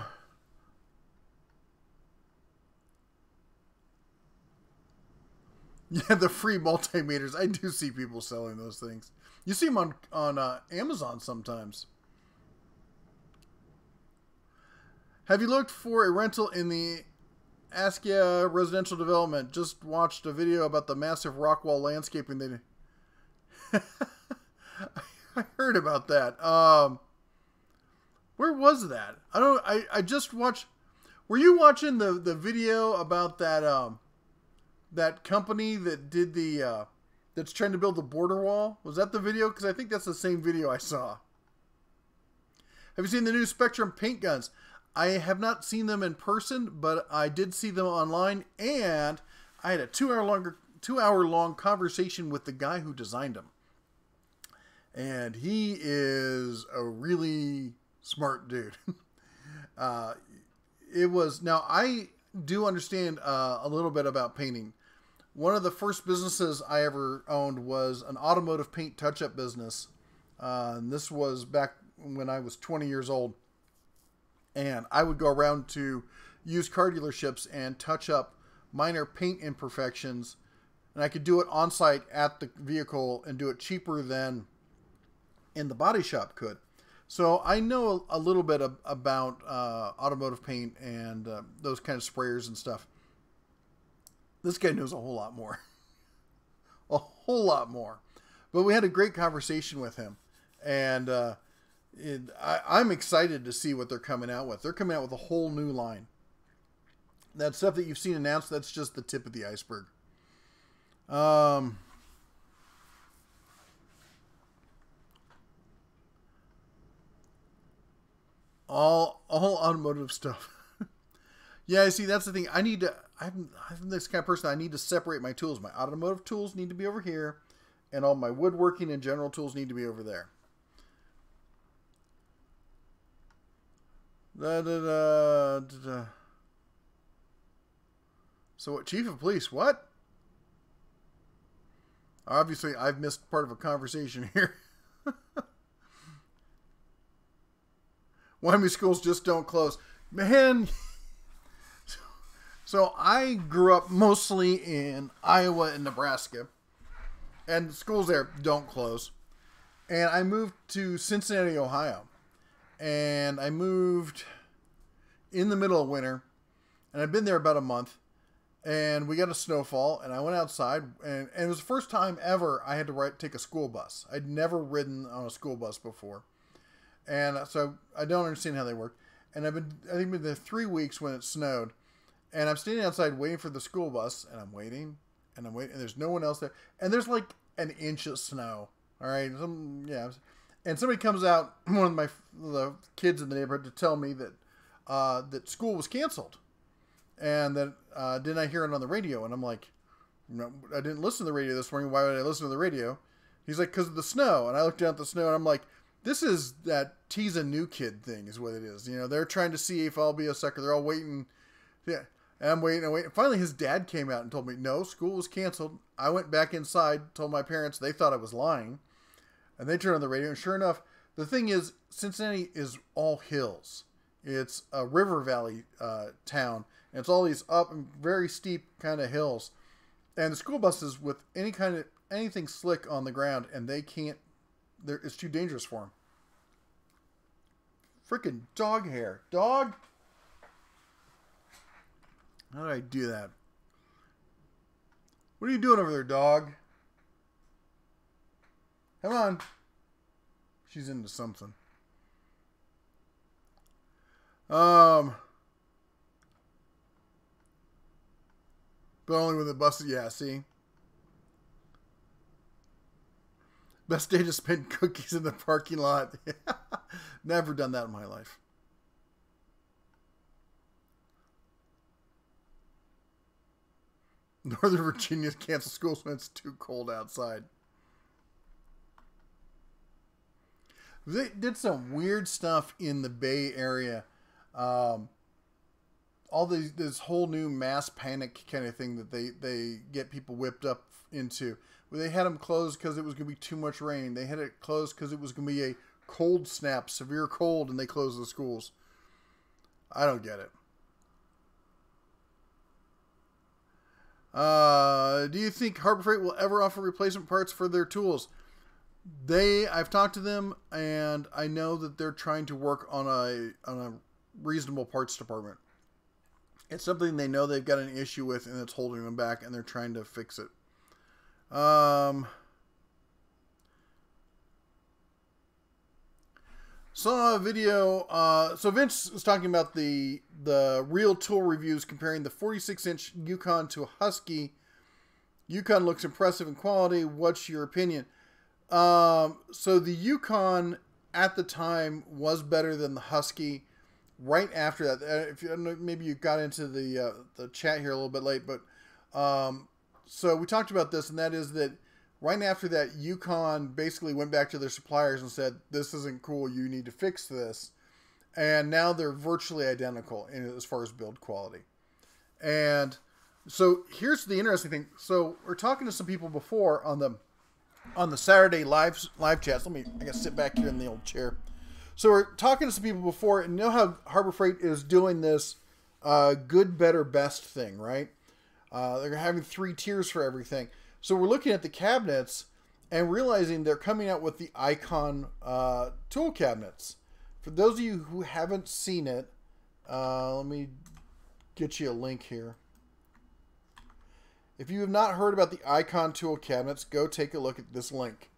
the free multimeters. I do see people selling those things. You see them on Amazon sometimes. Have you looked for a rental in the Askia residential development? Just watched a video about the massive rock wall landscaping they did. I heard about that. Where was that? I just watched. Were you watching the video about that that company that did the that's trying to build the border wall? Was that the video? Because I think that's the same video I saw. Have you seen the new Spectrum paint guns? I have not seen them in person, but I did see them online, and I had a 2-hour long conversation with the guy who designed them. And he is a really smart dude. Now I do understand a little bit about painting. One of the first businesses I ever owned was an automotive paint touch-up business. And this was back when I was 20 years old. And I would go around to used car dealerships and touch up minor paint imperfections. And I could do it on site at the vehicle and do it cheaper than in the body shop could. So I know a little bit about automotive paint and those kind of sprayers and stuff. This guy knows a whole lot more. A whole lot more. But we had a great conversation with him. And I'm excited to see what they're coming out with. They're coming out with a whole new line. That stuff that you've seen announced, that's just the tip of the iceberg. All automotive stuff. Yeah, see, that's the thing. I'm this kind of person. I need to separate my tools. My automotive tools need to be over here, and all my woodworking and general tools need to be over there. So what, Chief of Police, what? Obviously, I've missed part of a conversation here. Wyoming schools just don't close. Man, so I grew up mostly in Iowa and Nebraska, and the schools there don't close. And I moved to Cincinnati, Ohio. And I moved in the middle of winter, and I've been there about a month, and we got a snowfall, and I went outside, and it was the first time ever I had to take a school bus. I'd never ridden on a school bus before, and so I don't understand how they work. And I've been there 3 weeks when it snowed, and I'm standing outside waiting for the school bus, and I'm waiting, and there's no one else there, and there's like an inch of snow. All right, and somebody comes out, one of the kids in the neighborhood, to tell me that that school was canceled, and that didn't I hear it on the radio? And I'm like, no, I didn't listen to the radio this morning. Why would I listen to the radio? He's like, because of the snow. And I looked down at the snow, and I'm like, this is that tease a new kid thing, is what it is. You know, they're trying to see if I'll be a sucker. They're all waiting. Yeah, and I'm waiting. Finally, his dad came out and told me, no, school was canceled. I went back inside, told my parents. They thought I was lying. And they turned on the radio, and sure enough, the thing is, Cincinnati is all hills. It's a river valley town, and it's all these up and very steep kind of hills. And the school buses with anything slick on the ground, and they can't. It's too dangerous for them. Freaking dog hair, dog! How did I do that? What are you doing over there, dog? Come on. She's into something. But only with the bus. Yeah, see? Best day to spend cookies in the parking lot. Never done that in my life. Northern Virginia canceled schools when it's too cold outside. They did some weird stuff in the Bay Area. All this whole new mass panic kind of thing that they get people whipped up into. Where they had them closed because it was going to be too much rain. They had it closed because it was going to be a cold snap, severe cold, and they closed the schools. I don't get it. Do you think Harbor Freight will ever offer replacement parts for their tools? I've talked to them, and I know that they're trying to work on a reasonable parts department. It's something they know they've got an issue with, and it's holding them back, and they're trying to fix it. Saw a video. So Vince was talking about the real tool reviews comparing the 46-inch Yukon to a Husky. Yukon looks impressive in quality. What's your opinion? So the Yukon at the time was better than the Husky. Right after that, if you maybe you got into the chat here a little bit late, but so we talked about this, and that is that right after that, Yukon basically went back to their suppliers and said, "This isn't cool. You need to fix this." And now they're virtually identical as far as build quality. And so here's the interesting thing. So we're talking to some people before on the Saturday live chats. I guess sit back here in the old chair. So we're talking to some people before, and you know how Harbor Freight is doing this good, better, best thing, right? They're having 3 tiers for everything. So we're looking at the cabinets and realizing they're coming out with the Icon tool cabinets. For those of you who haven't seen it, let me get you a link here. If you have not heard about the Icon tool cabinets, go take a look at this link.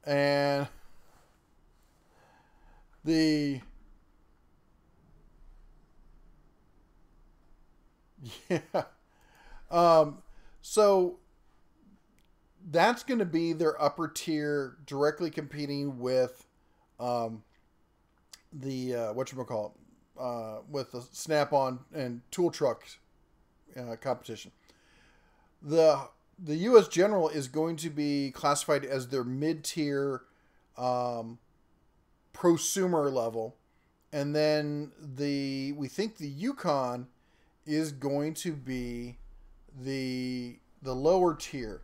And yeah. So that's going to be their upper tier, directly competing with the whatchamacallit, with the Snap-on and Tool Truck competition. The U.S. General is going to be classified as their mid-tier prosumer level, and then we think the Yukon is going to be the lower tier.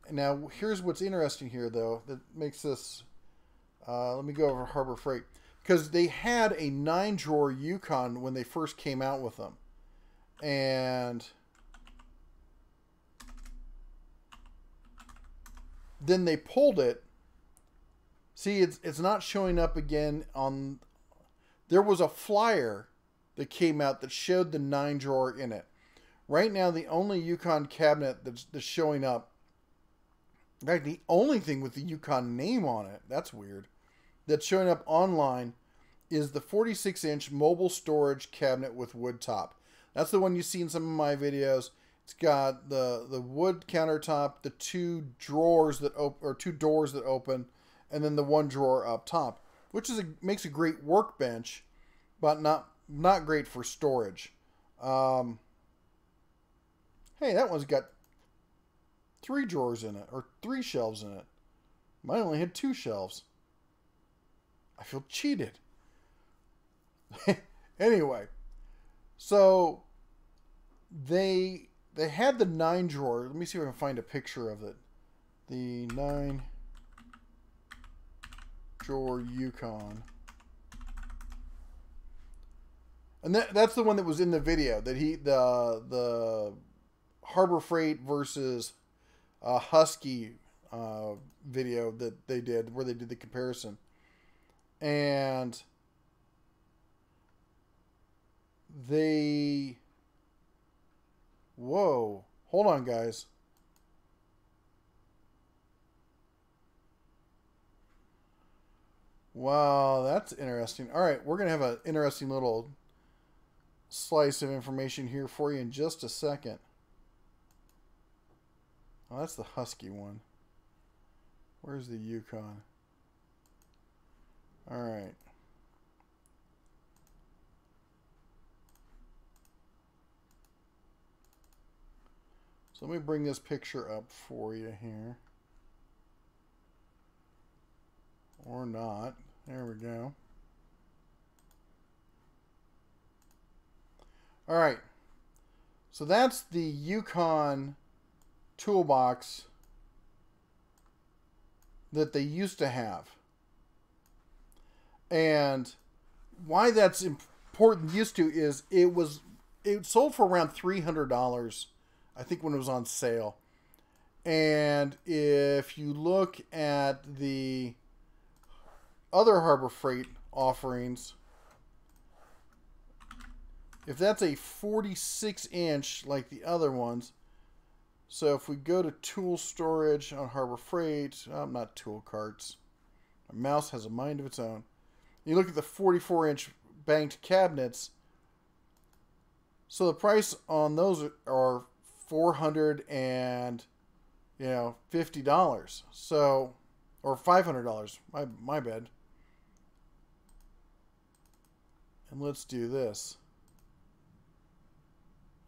Now here's what's interesting here, though, that makes this let me go over Harbor Freight, because they had a 9-drawer Yukon when they first came out with them, and then they pulled it. See, it's not showing up again on... There was a flyer that came out that showed the 9-drawer in it. Right now, the only Yukon cabinet that's showing up... In fact, the only thing with the Yukon name on it, that's weird, that's showing up online is the 46-inch mobile storage cabinet with wood top. That's the one you see in some of my videos. It's got the wood countertop, the 2 drawers that open, or 2 doors that open, and then the 1 drawer up top, which makes a great workbench, but not great for storage. Hey, that one's got 3 drawers in it, or 3 shelves in it. Mine only had 2 shelves. I feel cheated. Anyway, so they had the 9-drawer. Let me see if I can find a picture of it. The 9-drawer Yukon. And that's the one that was in the video, that the Harbor Freight versus Husky video that they did, where they did the comparison. And whoa, hold on, guys. Wow, that's interesting. All right, we're going to have an interesting little slice of information here for you in just a second. Oh, that's the Husky one. Where's the Yukon? All right. So let me bring this picture up for you here. Or not. There we go. All right. So that's the Yukon toolbox that they used to have. And why that's important used to is it sold for around $300, I think, when it was on sale. And if you look at the other Harbor Freight offerings, if that's a 46-inch like the other ones, so if we go to tool storage on Harbor Freight, not tool carts, my mouse has a mind of its own. You look at the 44-inch banked cabinets, so the price on those are $450, so, or $500. My bad. And let's do this.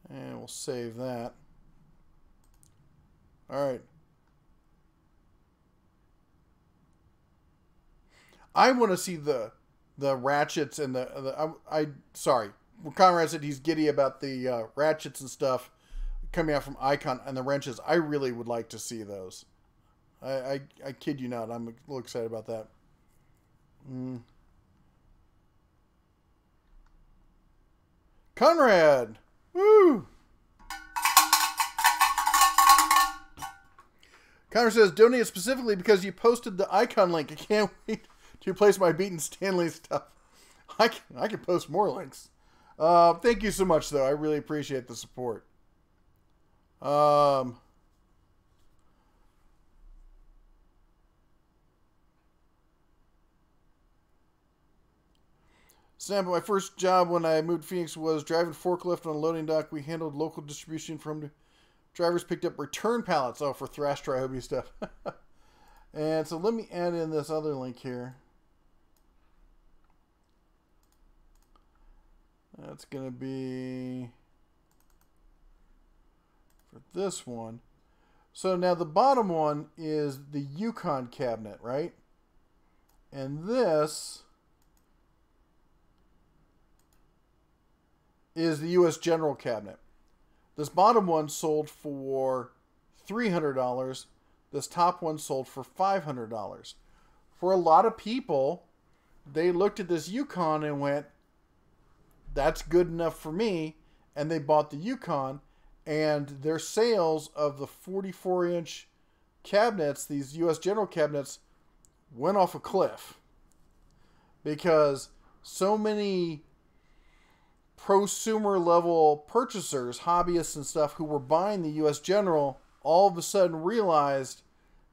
And we'll save that. All right. I want to see the ratchets and sorry. Conrad said he's giddy about the ratchets and stuff coming out from Icon and the wrenches. I really would like to see those. I kid you not. I'm a little excited about that. Conrad! Woo! Conrad says, donate specifically because you posted the Icon link. I can't wait to replace my Beaton Stanley stuff. I can post more links. Thank you so much, though. I really appreciate the support. Example, my first job when I moved to Phoenix was driving forklift on a loading dock. We handled local distribution from drivers picked up return pallets. Oh, for Thrash Ryobi stuff. And so let me add in this other link here. That's going to be for this one. So now the bottom one is the Yukon cabinet, right? And this is the U.S. General cabinet. This bottom one sold for $300. This top one sold for $500. For a lot of people, they looked at this Yukon and went, that's good enough for me. And they bought the Yukon, and their sales of the 44-inch cabinets, these U.S. General cabinets, went off a cliff. Because so many prosumer level purchasers, hobbyists and stuff who were buying the U.S. General all of a sudden realized,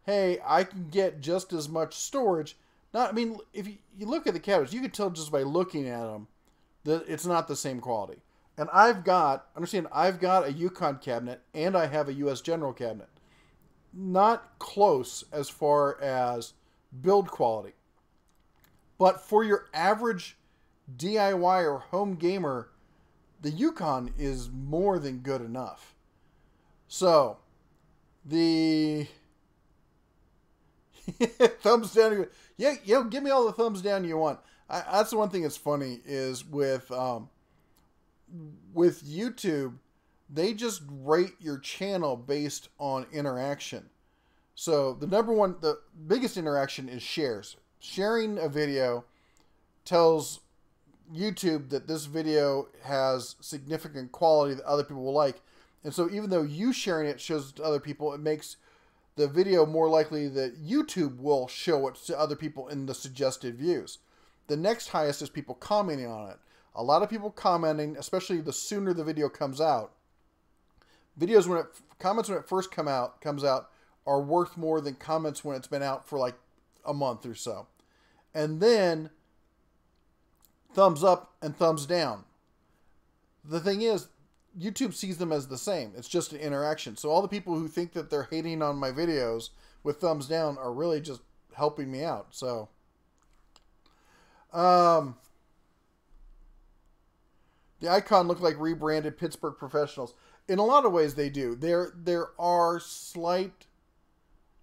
hey, I can get just as much storage. If you look at the cabinets, you can tell just by looking at them that it's not the same quality. And I've got a Yukon cabinet and I have a U.S. General cabinet. Not close as far as build quality. But for your average DIY or home gamer, the Yukon is more than good enough. So, the thumbs down. Yeah, give me all the thumbs down you want. That's the one thing that's funny is with YouTube, they just rate your channel based on interaction. So the biggest interaction is shares. Sharing a video tells YouTube that this video has significant quality that other people will like. And so even though you sharing it shows it to other people, it makes the video more likely that YouTube will show it to other people in the suggested views. The next highest is people commenting on it. A lot of people commenting, especially the sooner the video comes out. Comments when it first comes out are worth more than comments when it's been out for like a month or so. and then thumbs up and thumbs down. The thing is, YouTube sees them as the same. It's just an interaction. So all the people who think that they're hating on my videos with thumbs down are really just helping me out. So, the icon looked like rebranded Pittsburgh Professionals. In a lot of ways, they do. There are slight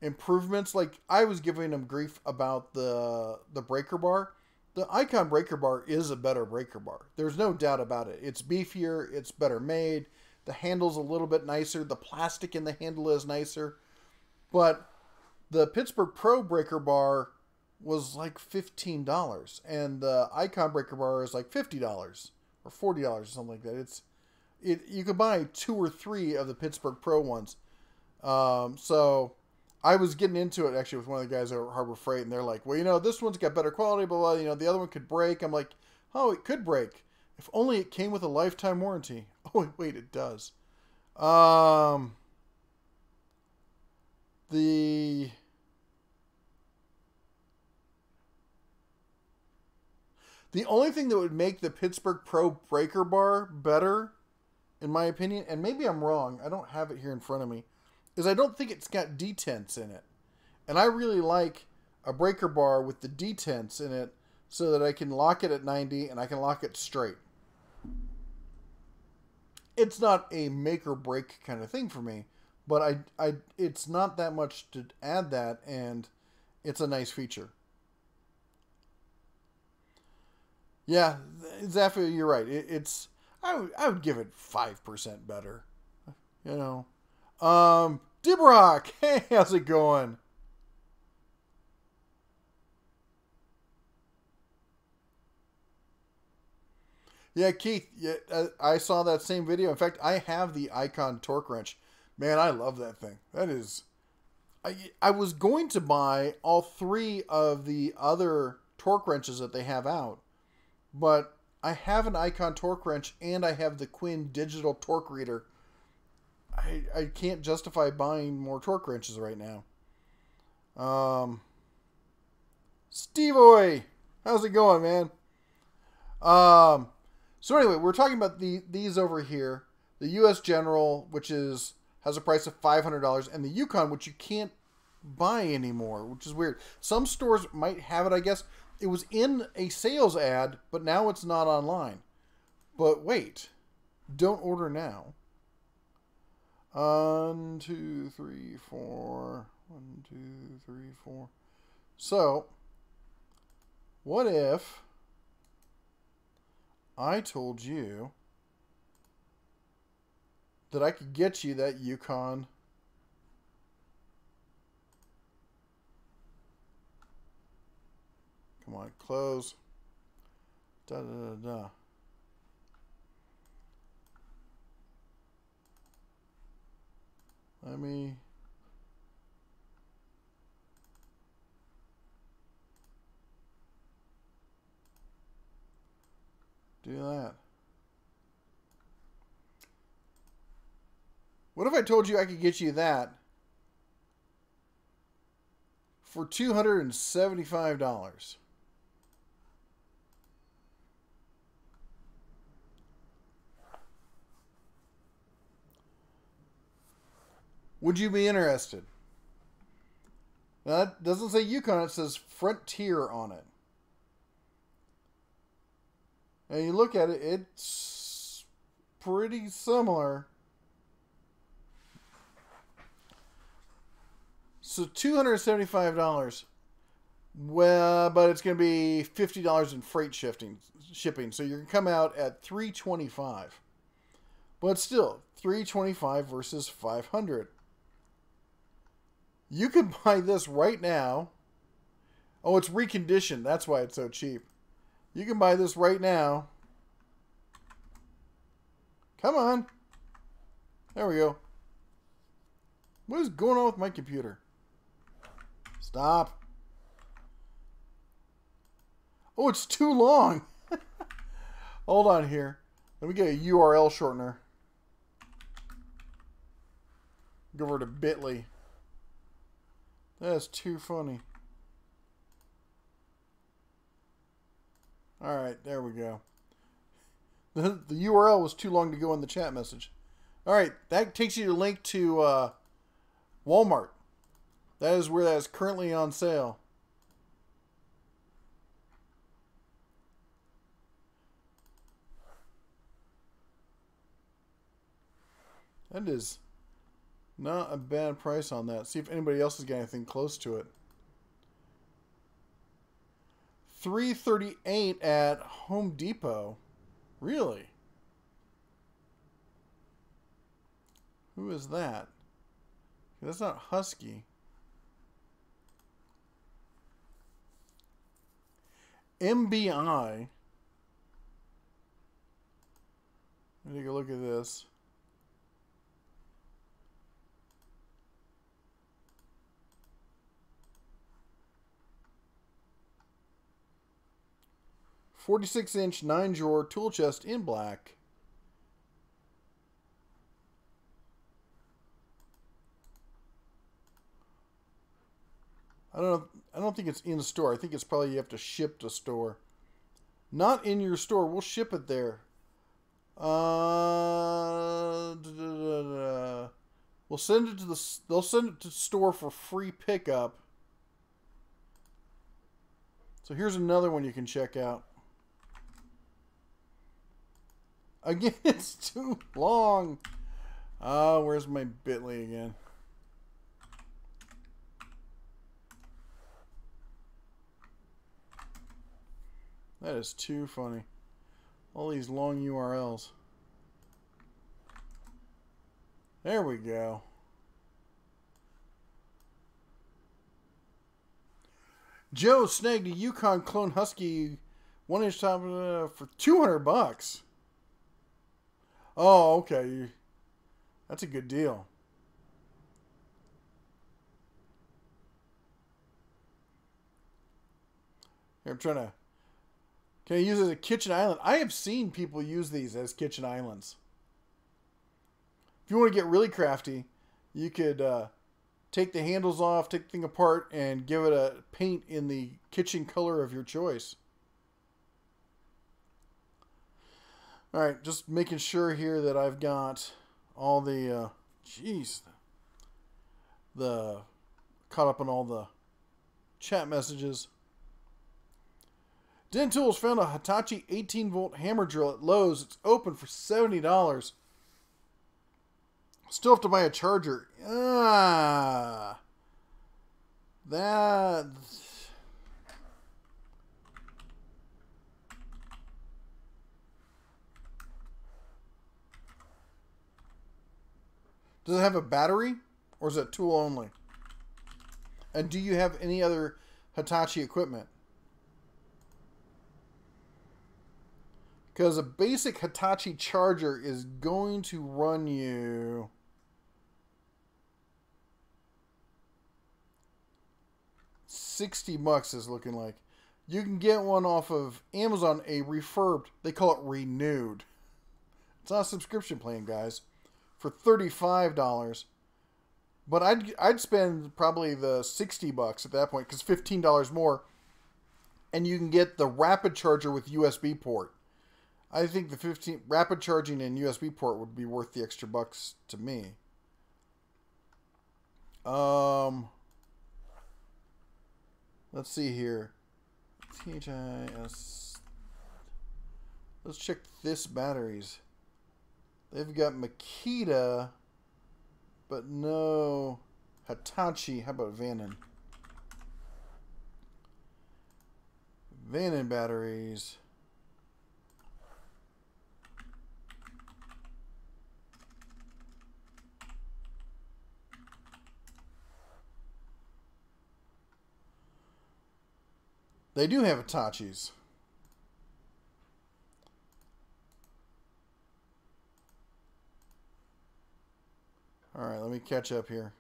improvements. Like, I was giving them grief about the breaker bar. The icon breaker bar is a better breaker bar. There's no doubt about it. It's beefier. It's better made. The handle's a little bit nicer. The plastic in the handle is nicer. But the Pittsburgh Pro breaker bar was like $15. And the icon breaker bar is like $50 or $40 or something like that. You could buy 2 or 3 of the Pittsburgh Pro ones. So I was getting into it actually with one of the guys over at Harbor Freight, and they're like, well, you know, this one's got better quality, blah, blah, you know, the other one could break. I'm like, oh, it could break. If only it came with a lifetime warranty. Oh, wait, it does. The only thing that would make the Pittsburgh Pro breaker bar better, in my opinion, and maybe I'm wrong, I don't have it here in front of me, is I don't think it's got detents in it. And I really like a breaker bar with the detents in it so that I can lock it at 90 and I can lock it straight. It's not a make or break kind of thing for me, but it's not that much to add that, and it's a nice feature. Yeah, exactly, you're right. I would give it 5% better. You know. Dibrock, hey, how's it going? Yeah, Keith, yeah, I saw that same video. In fact, I have the Icon torque wrench. Man, I love that thing. That is... I was going to buy all 3 of the other torque wrenches that they have out, but I have an Icon torque wrench and I have the Quinn digital torque reader. I can't justify buying more torque wrenches right now. Steve-Oy, how's it going, man? So anyway, we're talking about these over here. The U.S. General, which has a price of $500, and the Yukon, which you can't buy anymore, which is weird. Some stores might have it, I guess. It was in a sales ad, but now it's not online. But wait, don't order now. 1, 2, 3, 4. 1, 2, 3, 4. So, what if I told you that I could get you that Yukon? Come on, close. Da da da da. Let me... do that. What if I told you I could get you that for $275? Would you be interested? Now, that doesn't say Yukon, it says Frontier on it. And you look at it, it's pretty similar. So $275. Well, but it's going to be $50 in freight shipping. So you're going to come out at $325. But still, $325 versus $500. You can buy this right now. Oh, it's reconditioned. That's why it's so cheap. You can buy this right now. Come on. There we go. What is going on with my computer? Stop. Oh, it's too long. Hold on here. Let me get a URL shortener. Go over to Bitly. That's too funny. Alright, there we go. The URL was too long to go in the chat message. Alright, that takes you to a link to Walmart. That is where that is currently on sale. That is not a bad price on that. See if anybody else has got anything close to it. $338 at Home Depot. Really? Who is that? That's not Husky. MBI. Let me take a look at this. .46-inch 9-drawer tool chest in black. I don't think it's in store. I think it's probably you have to ship to store. Not in your store. We'll ship it there. We'll send it to the. They'll send it to the store for free pickup. So here's another one you can check out. Again, it's too long. Where's my bit.ly again? That is too funny. All these long URLs. There we go. Joe snagged a Yukon Clone Husky 1-inch top for $200. Oh, okay. That's a good deal. Here, I'm trying to... Can I use it as a kitchen island? I have seen people use these as kitchen islands. If you want to get really crafty, you could take the handles off, take the thing apart, and give it a paint in the kitchen color of your choice. Alright, just making sure here that I've got all the... caught up on all the chat messages. Den Tools found a Hitachi 18-volt hammer drill at Lowe's. It's open for $70. Still have to buy a charger. That... Does it have a battery? Or is it tool only? And do you have any other Hitachi equipment? Because a basic Hitachi charger is going to run you $60 is looking like. You can get one off of Amazon, a refurbed, they call it renewed. It's not a subscription plan, guys, for $35. But I'd spend probably the $60 at that point, because $15 more, and you can get the rapid charger with USB port. I think the 15 rapid charging and USB port would be worth the extra bucks to me. Let's see here. THIS. Let's check this batteries. They've got Makita, but no Hitachi. How about Vanin? Vanin batteries. They do have Hitachis. Alright, let me catch up here.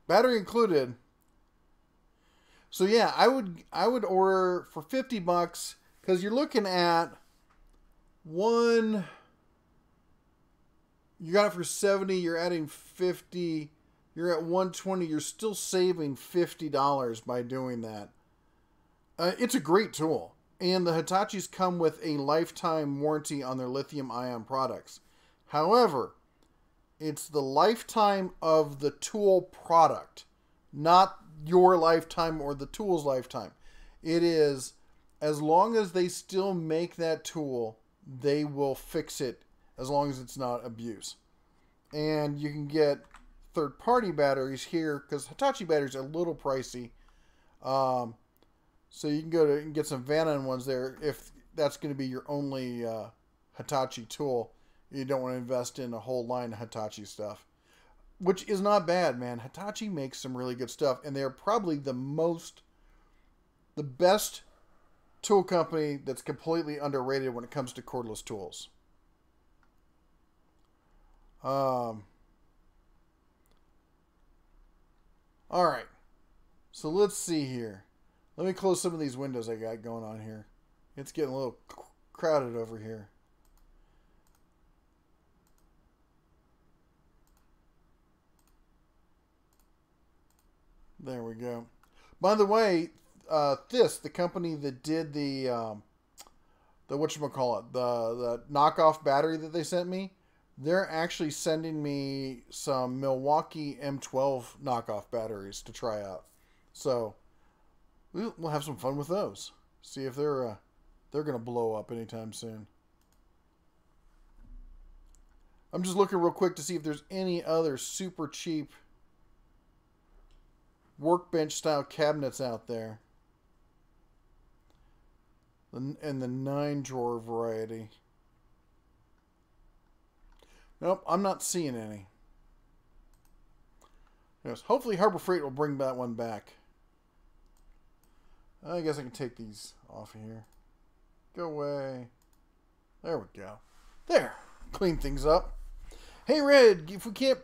Battery included. So yeah, I would order for $50 because you're looking at one You got it for 70, you're adding 50, you're at 120, you're still saving $50 by doing that. It's a great tool. And the Hitachis come with a lifetime warranty on their lithium-ion products. However, it's the lifetime of the tool product, not your lifetime or the tool's lifetime. It is, as long as they still make that tool, they will fix it as long as it's not abuse. And you can get third-party batteries here because Hitachi batteries are a little pricey. So you can go to and get some Vanon ones there if that's going to be your only Hitachi tool. You don't want to invest in a whole line of Hitachi stuff, which is not bad, man. Hitachi makes some really good stuff, and they're probably the best tool company that's completely underrated when it comes to cordless tools. All right, so let's see here. Let me close some of these windows I got going on here. It's getting a little crowded over here. There we go. By the way, the company that did the whatchamacallit, the knockoff battery that they sent me, they're actually sending me some Milwaukee M12 knockoff batteries to try out. So we'll have some fun with those. See if they're going to blow up anytime soon. I'm just looking real quick to see if there's any other super cheap workbench style cabinets out there. And the 9-drawer variety. Nope, I'm not seeing any. Yes, hopefully Harbor Freight will bring that one back. I guess I can take these off of here. Go away. There we go. There. Clean things up. Hey, Red, if we can't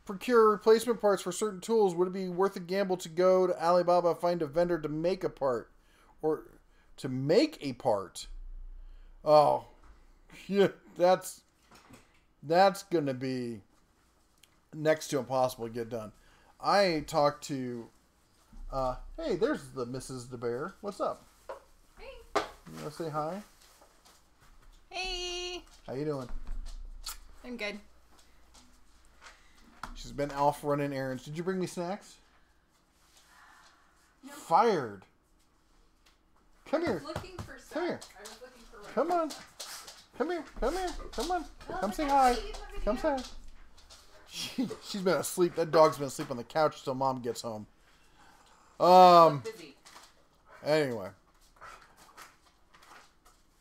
procure replacement parts for certain tools, would it be worth a gamble to go to Alibaba, find a vendor to make a part? Or to make a part? Oh, yeah, that's going to be next to impossible to get done. I talked to... hey, there's the Mrs. DeBear. What's up? Hey. You want to say hi? Hey. How you doing? I'm good. She's been off running errands. Did you bring me snacks? No. Fired. Come here. Looking for stuff. Come here. I was looking for Come on. Come here. Come here. Come on. Come say hi. Come say hi. She's been asleep. That dog's been asleep on the couch till Mom gets home. busy. Anyway.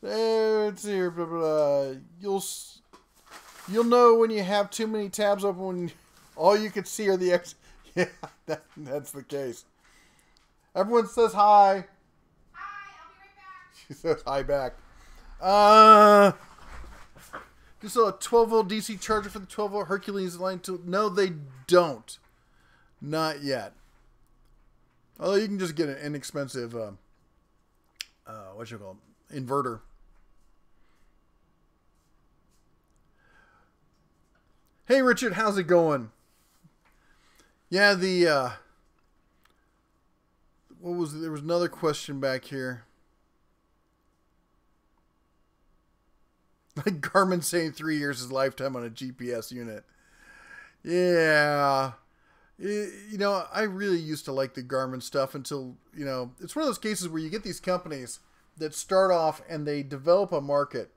Let's see here. Blah, blah. You'll know when you have too many tabs open when all you can see are the X. Yeah, that's the case. Everyone says hi. Hi, I'll be right back. She says hi back. Just a 12-volt DC charger for the 12-volt Hercules line tool. No, they don't. Not yet. Although you can just get an inexpensive, inverter. Hey, Richard, how's it going? Yeah, there was another question back here. Like Garmin saying 3 years is lifetime on a GPS unit. Yeah. I really used to like the Garmin stuff until, it's one of those cases where you get these companies that start off and they develop a market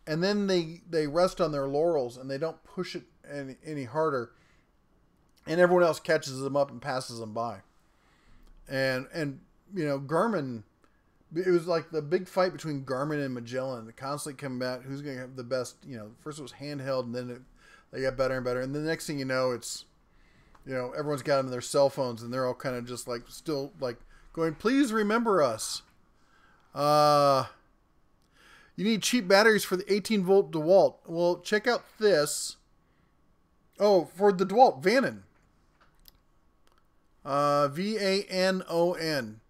and then they rest on their laurels and they don't push it any harder, and everyone else catches them up and passes them by. And Garmin, it was like the big fight between Garmin and Magellan. They constantly come back, who's going to have the best, first it was handheld, and then they got better and better. And the next thing you know, it's, everyone's got them in their cell phones, and they're all kind of just like, still like going, please remember us. You need cheap batteries for the 18-volt DeWalt. Well, check out this. Oh, for the DeWalt, Vanon. Vanon.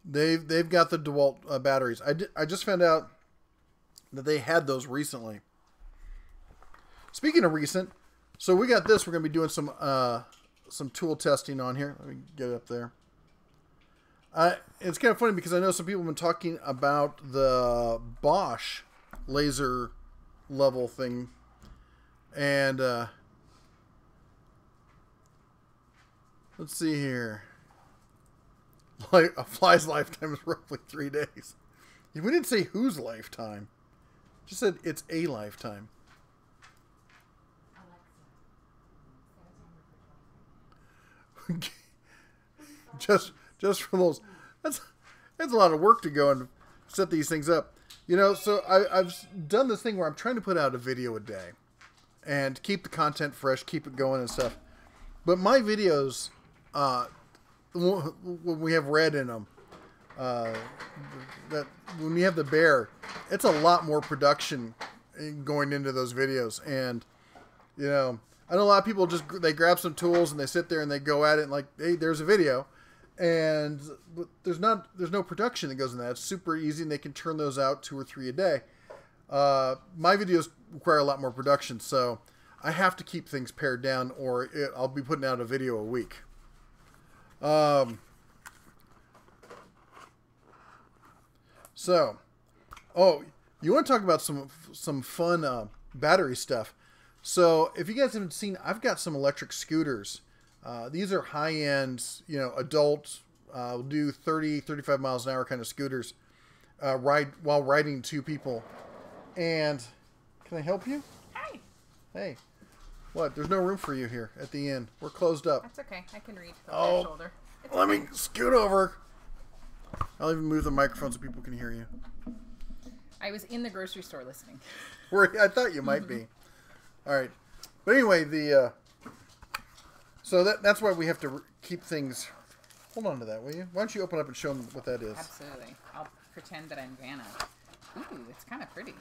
They've got the DeWalt batteries. I just found out that they had those recently. Speaking of recent, so we got this. We're going to be doing some tool testing on here. Let me get it up there. It's kind of funny because I know some people have been talking about the Bosch laser level thing. And let's see here. Like a fly's lifetime is roughly 3 days. We didn't say whose lifetime. Just said it's a lifetime. just for those, that's a lot of work to go and set these things up. You know, so I've done this thing where I'm trying to put out a video a day and keep the content fresh, keep it going and stuff. But my videos, when we have red in them, that when we have the bear, it's a lot more production going into those videos. And you know, I know a lot of people they grab some tools and they sit there and they go at it and like, hey, there's a video, and there's no production that goes in that. It's super easy and they can turn those out 2 or 3 a day. My videos require a lot more production, so I have to keep things pared down, or I'll be putting out a video a week. So, you want to talk about some fun battery stuff? So, if you guys haven't seen, I've got some electric scooters. These are high-end, you know, adult, do 30, 35 miles an hour kind of scooters, while riding 2 people. And, can I help you? Hi. Hey. What? There's no room for you here at the end. We're closed up. That's okay. I can reach over your shoulder. Let me scoot over. I'll even move the microphone so people can hear you. I was in the grocery store listening. I thought you might be. All right. But anyway, so that's why we have to keep things. Hold on to that, will you? Why don't you open up and show them what that is? Absolutely. I'll pretend that I'm Vanna. Ooh, it's kind of pretty.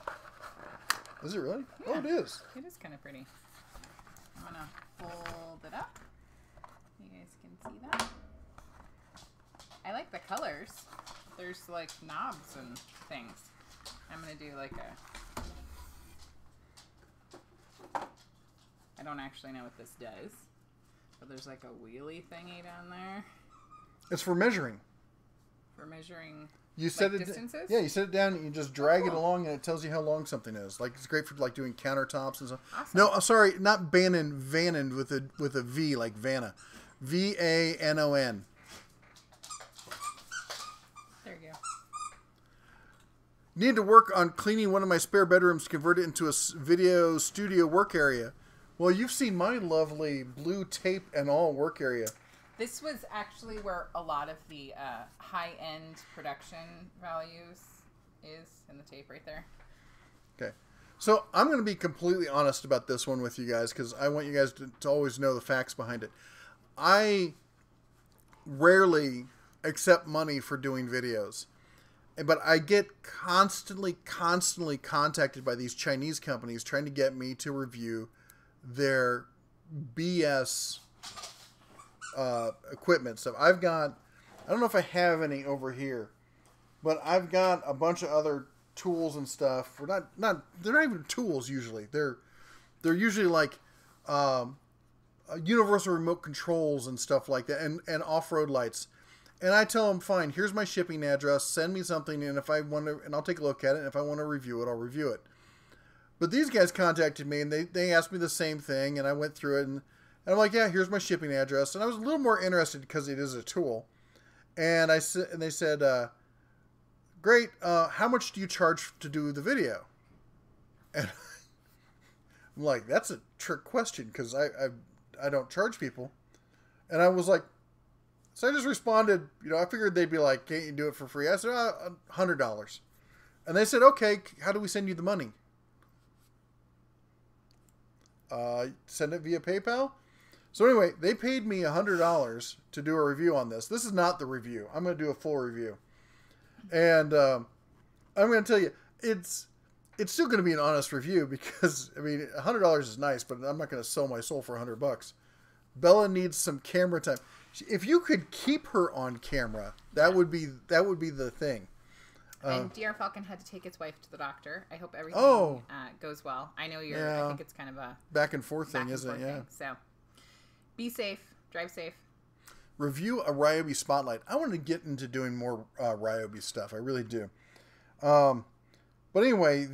Is it really? Yeah, oh, it is. It is kind of pretty. I'm going to fold it up. You guys can see that. I like the colors. There's like knobs and things. I'm going to do like I don't actually know what this does, but there's like a wheelie thingy down there. It's for measuring. For measuring you set like it distances? Yeah, you set it down and you just drag it along and it tells you how long something is. Like it's great for like doing countertops and stuff. Awesome. No, I'm sorry, not Vannon with a V like Vanna. VANON. There you go. Need to work on cleaning one of my spare bedrooms to convert it into a video studio work area. Well, you've seen my lovely blue tape and all work area. This was actually where a lot of the high-end production values is in the tape right there. Okay. So I'm going to be completely honest about this one with you guys because I want you guys to always know the facts behind it. I rarely accept money for doing videos. But I get constantly contacted by these Chinese companies trying to get me to review their BS equipment stuff. I don't know if I have any over here, but I've got a bunch of other tools and stuff. They're not even tools usually. They're usually like universal remote controls and stuff like that, and off-road lights. And I tell them, fine, here's my shipping address, send me something, and if I want to, and I'll take a look at it, and if I want to review it, I'll review it. But these guys contacted me, and they asked me the same thing, and I went through it, and I'm like, yeah, here's my shipping address. And I was a little more interested because it is a tool. And they said, great, how much do you charge to do the video? And I'm like, that's a trick question, because I don't charge people. And I was like, so I just responded, you know, I figured they'd be like, can't you do it for free? I said, $100. And they said, okay, how do we send you the money? Send it via PayPal? So anyway, they paid me $100 to do a review on this. This is not the review. I'm going to do a full review. And I'm going to tell you, it's still going to be an honest review because, I mean, $100 is nice, but I'm not going to sell my soul for $100. Bella needs some camera time. If you could keep her on camera, that would be the thing. And DR Falcon had to take his wife to the doctor. I hope everything goes well. I know you're. I think it's kind of a back and forth thing, isn't it? Yeah. So, be safe. Drive safe. Review a Ryobi Spotlight. I want to get into doing more Ryobi stuff. I really do. But anyway,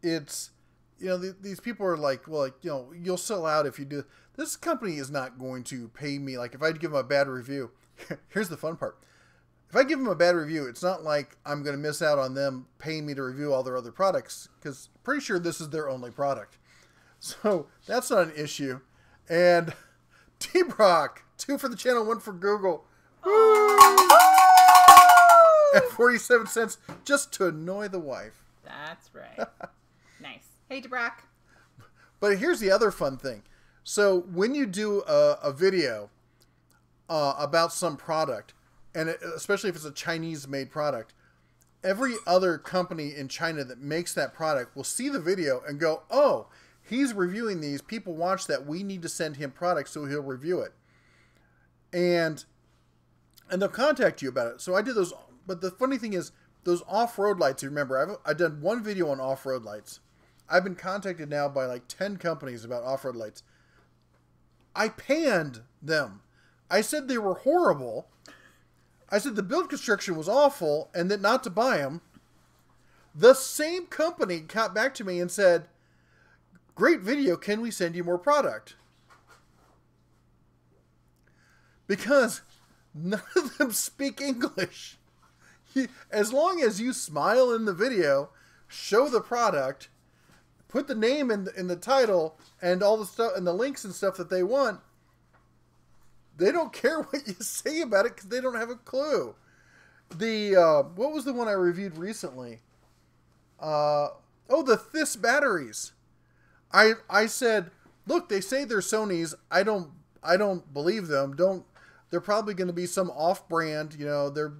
it's these people are like, well, you'll sell out if you do. This company is not going to pay me. Like if I give them a bad review. Here's the fun part. If I give them a bad review, it's not like I'm going to miss out on them paying me to review all their other products, because pretty sure this is their only product. So that's not an issue. And T-Brock, 2 for the channel, 1 for Google. At 47 cents just to annoy the wife. That's right. Nice. Hey, T-Brock. But here's the other fun thing. So when you do a video about some product, and especially if it's a Chinese-made product, every other company in China that makes that product will see the video and go, oh, he's reviewing these. People watch that. We need to send him products so he'll review it. And they'll contact you about it. So I did those. But the funny thing is, those off-road lights, you remember, I've done one video on off-road lights. I've been contacted now by like 10 companies about off-road lights. I panned them. I said they were horrible. I said the build construction was awful and that not to buy them. The same company got back to me and said, great video, can we send you more product? Because none of them speak English. As long as you smile in the video, show the product, put the name in the title and all the stuff and the links and stuff that they want, they don't care what you say about it because they don't have a clue. What was the one I reviewed recently? The Thys batteries. I said, look, they say they're Sony's. I don't believe them. They're probably going to be some off-brand.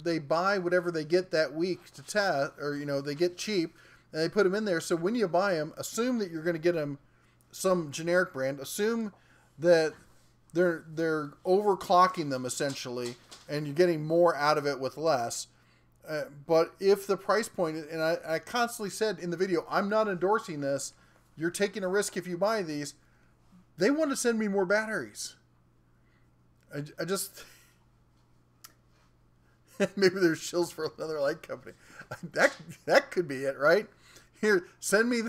They buy whatever they get that week to test, or they get cheap and they put them in there. So when you buy them, assume that you're going to get them some generic brand. Assume that they're overclocking them essentially, and you're getting more out of it with less. But if the price point, and I constantly said in the video, I'm not endorsing this. You're taking a risk if you buy these. They want to send me more batteries. I just maybe there's shills for another light company. That could be it, right? Here, send me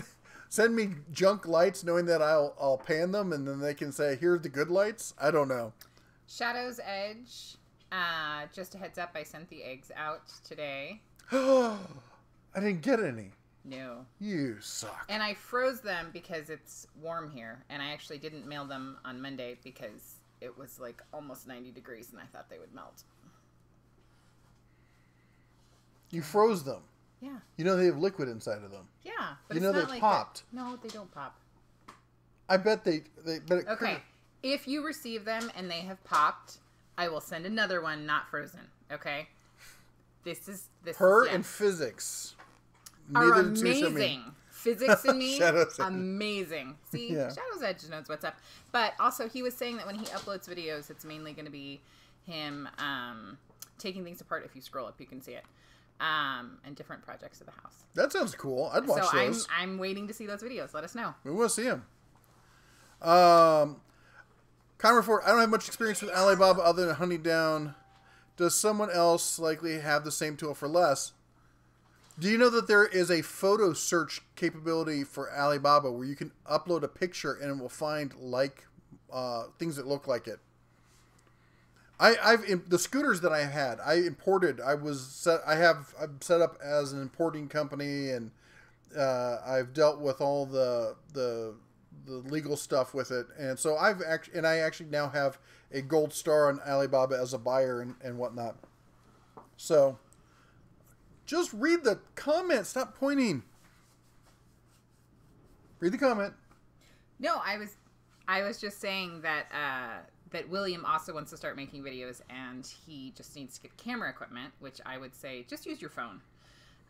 junk lights, knowing that I'll pan them, and then they can say, "Here's the good lights." I don't know. Shadow's Edge. Just a heads up, I sent the eggs out today. I didn't get any. No. You suck. And I froze them because it's warm here, and I actually didn't mail them on Monday because it was like almost 90 degrees, and I thought they would melt. You froze them. Yeah. They have liquid inside of them. Yeah, but it's they not like popped. No, they don't pop. I bet they but okay. If you receive them and they have popped, I will send another one not frozen. Okay. This and physics are amazing. Physics in me, Shadow's amazing. See, yeah. Shadow's Edge knows what's up. But also, he was saying that when he uploads videos, it's mainly going to be him taking things apart. If you scroll up, you can see it. And different projects of the house. That sounds cool. I'd watch those. So I'm waiting to see those videos. Let us know. We want to see them. Conrad Ford, I don't have much experience with Alibaba other than hunting down. Does someone else likely have the same tool for less? Do you know that there is a photo search capability for Alibaba where you can upload a picture and it will find things that look like it? The scooters that I had, I imported. I'm set up as an importing company, and I've dealt with all the legal stuff with it, and so I actually now have a gold star on Alibaba as a buyer and whatnot. So just read the comment. Stop pointing. Read the comment. No, I was just saying that that William also wants to start making videos, and he just needs to get camera equipment, which I would say just use your phone.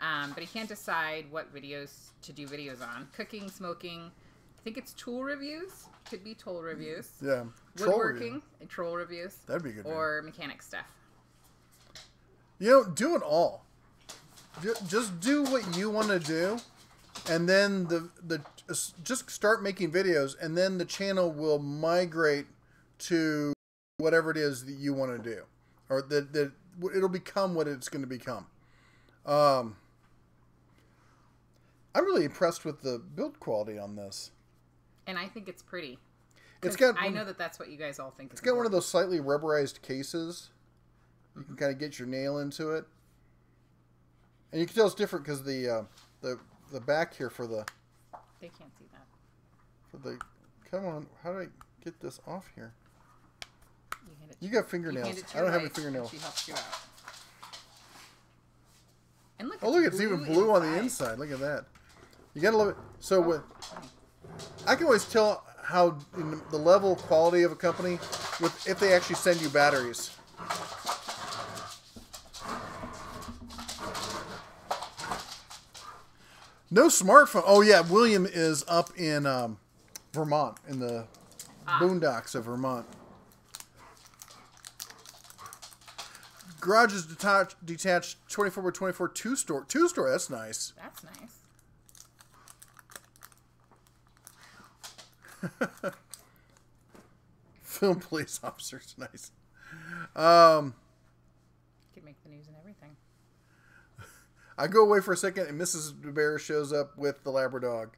But he can't decide what videos to do videos on. Cooking, smoking. I think it's tool reviews. Could be tool reviews. Yeah. Woodworking, troll reviews. That'd be good. Or mechanic stuff. Do it all. just do what you want to do, and then just start making videos, and then the channel will migrate to whatever it is that you want to do, or that it'll become what it's going to become. I'm really impressed with the build quality on this. And I think it's pretty. I know that's what you guys all think. It's got one of those slightly rubberized cases. You can kind of get your nail into it. And you can tell it's different because the back here for the... They can't see that. For the... Come on. How do I get this off here? You got fingernails. I don't have any fingernails. She helps you out. And look, look, it's even blue on the inside. Look at that. You gotta love it. So I can always tell how the level of quality of a company if they actually send you batteries. No smartphone. Oh yeah, William is up in Vermont, in the boondocks of Vermont. Garage is detached 24x24 two-store. Two-store, that's nice. That's nice. Film police officers, nice. Could make the news and everything. I go away for a second, and Mrs. Bear shows up with the Labrador.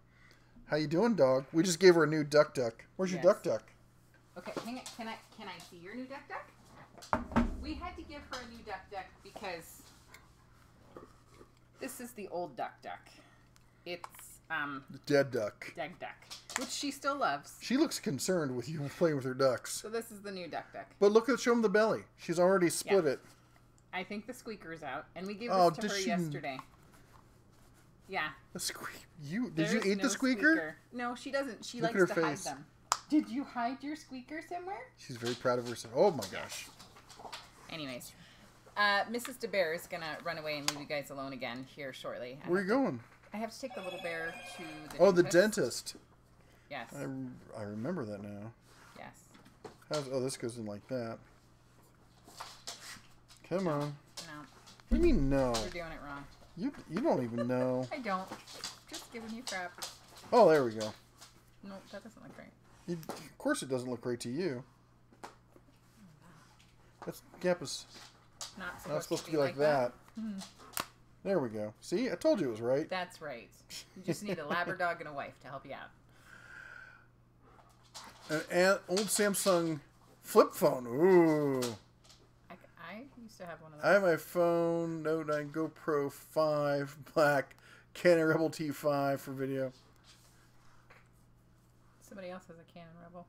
How you doing, dog? We just gave her a new duck. Where's your duck? Okay, hang on. Can I see your new duck? We had to give her a new duck because this is the old duck. It's dead duck. Dead duck, which she still loves. She looks concerned with you playing with her ducks. So this is the new duck. But show him the belly. She's already split it. I think the squeaker's out, and we gave this to her yesterday. Yeah. The squeak. Did you eat the squeaker? No, she doesn't. She likes to hide them. Did you hide your squeaker somewhere? She's very proud of herself. Oh my gosh. Anyways, Mrs. DeBear is gonna run away and leave you guys alone again here shortly. Where are you going? I have to take the little bear to the dentist. The dentist. Yes. I remember that now. Yes. This goes in like that. Come on. No. What do you mean no? You're doing it wrong. You don't even know. I don't. Just giving you crap. Oh, there we go. No, that doesn't look right. Of course it doesn't look right to you. That gap is not supposed to be like that. There we go. See? I told you it was right. That's right. You just need a Labrador and a wife to help you out. An old Samsung flip phone. Ooh. I used to have one of those. I have my phone, Note 9 GoPro 5 Black, Canon Rebel T5 for video. Somebody else has a Canon Rebel.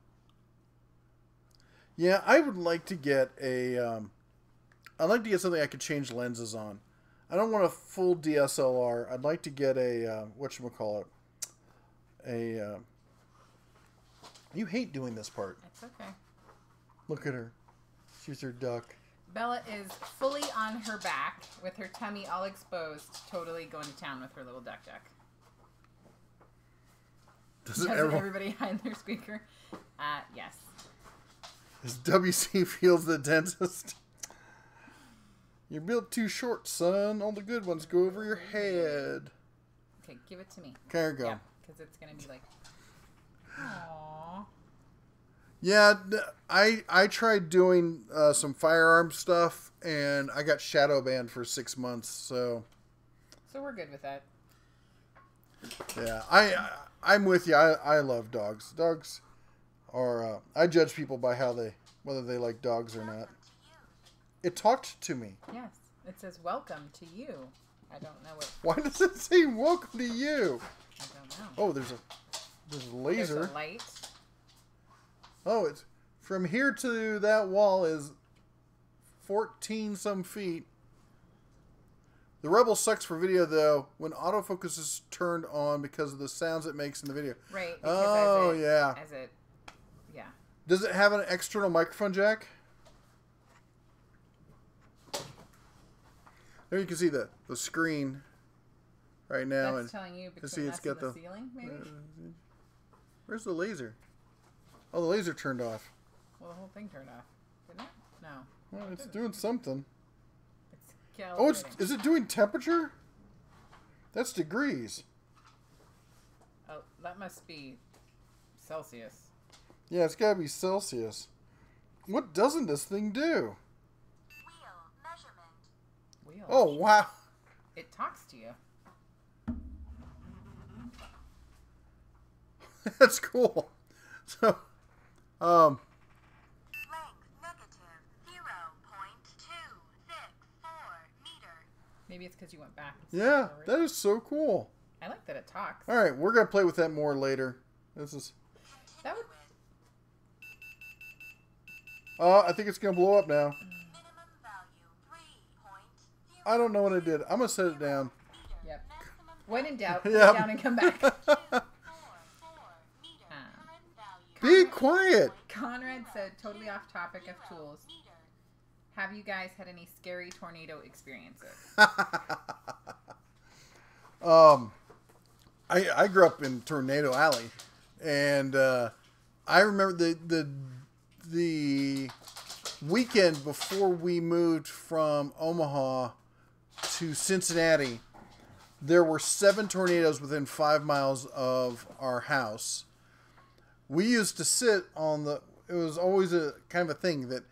Yeah, I would like to get I'd like to get something I could change lenses on. I don't want a full DSLR. I'd like to get a, whatchamacallit. You hate doing this part. It's okay. Look at her. She's her duck. Bella is fully on her back with her tummy all exposed, totally going to town with her little duck. Doesn't everybody hide their squeaker? Yes. Is WC Fields the dentist? You're built too short, son. All the good ones go over your head. Okay, give it to me. Okay, here we go. Yeah, because it's going to be like... Aww. Yeah, I tried doing some firearm stuff, and I got shadow banned for 6 months, so... So we're good with that. Yeah, I'm with you. I love dogs. Dogs are... I judge people by whether they like dogs or not. It talked to me. Yes, it says welcome to you. I don't know what... Why does it say welcome to you? I don't know. Oh, there's a laser. There's a light. Oh, it's from here to that wall is 14 some feet. The Rebel sucks for video though when autofocus is turned on because of the sounds it makes in the video. Right. Oh yeah. Yeah. Does it have an external microphone jack? There you can see the screen right now. That's telling you between see, it's got the ceiling, maybe? Where's the laser? Oh, the laser turned off. Well, the whole thing turned off. Didn't it? No. Well, it's doing something. It's calibrating. Is it doing temperature? That's degrees. Oh, that must be Celsius. Yeah, it's gotta be Celsius. What doesn't this thing do? Wheel measurement. Wheel. Oh, wow. It talks to you. That's cool. So, Length negative 0.264 meter. Maybe it's because you went back. yeah, that is so cool. I like that it talks. All right, we're gonna play with that more later. This is. That would. I think it's gonna blow up now. Minimum value 3.0. I don't know what I did. I'm gonna set it down. Yep. When in doubt, Yep. put it down and come back. Be quiet. Conrad said, totally off topic of tools. Have you guys had any scary tornado experiences? I grew up in Tornado Alley, and I remember the weekend before we moved from Omaha to Cincinnati. There were 7 tornadoes within 5 miles of our house. We used to sit on the. It was always a kind of a thing that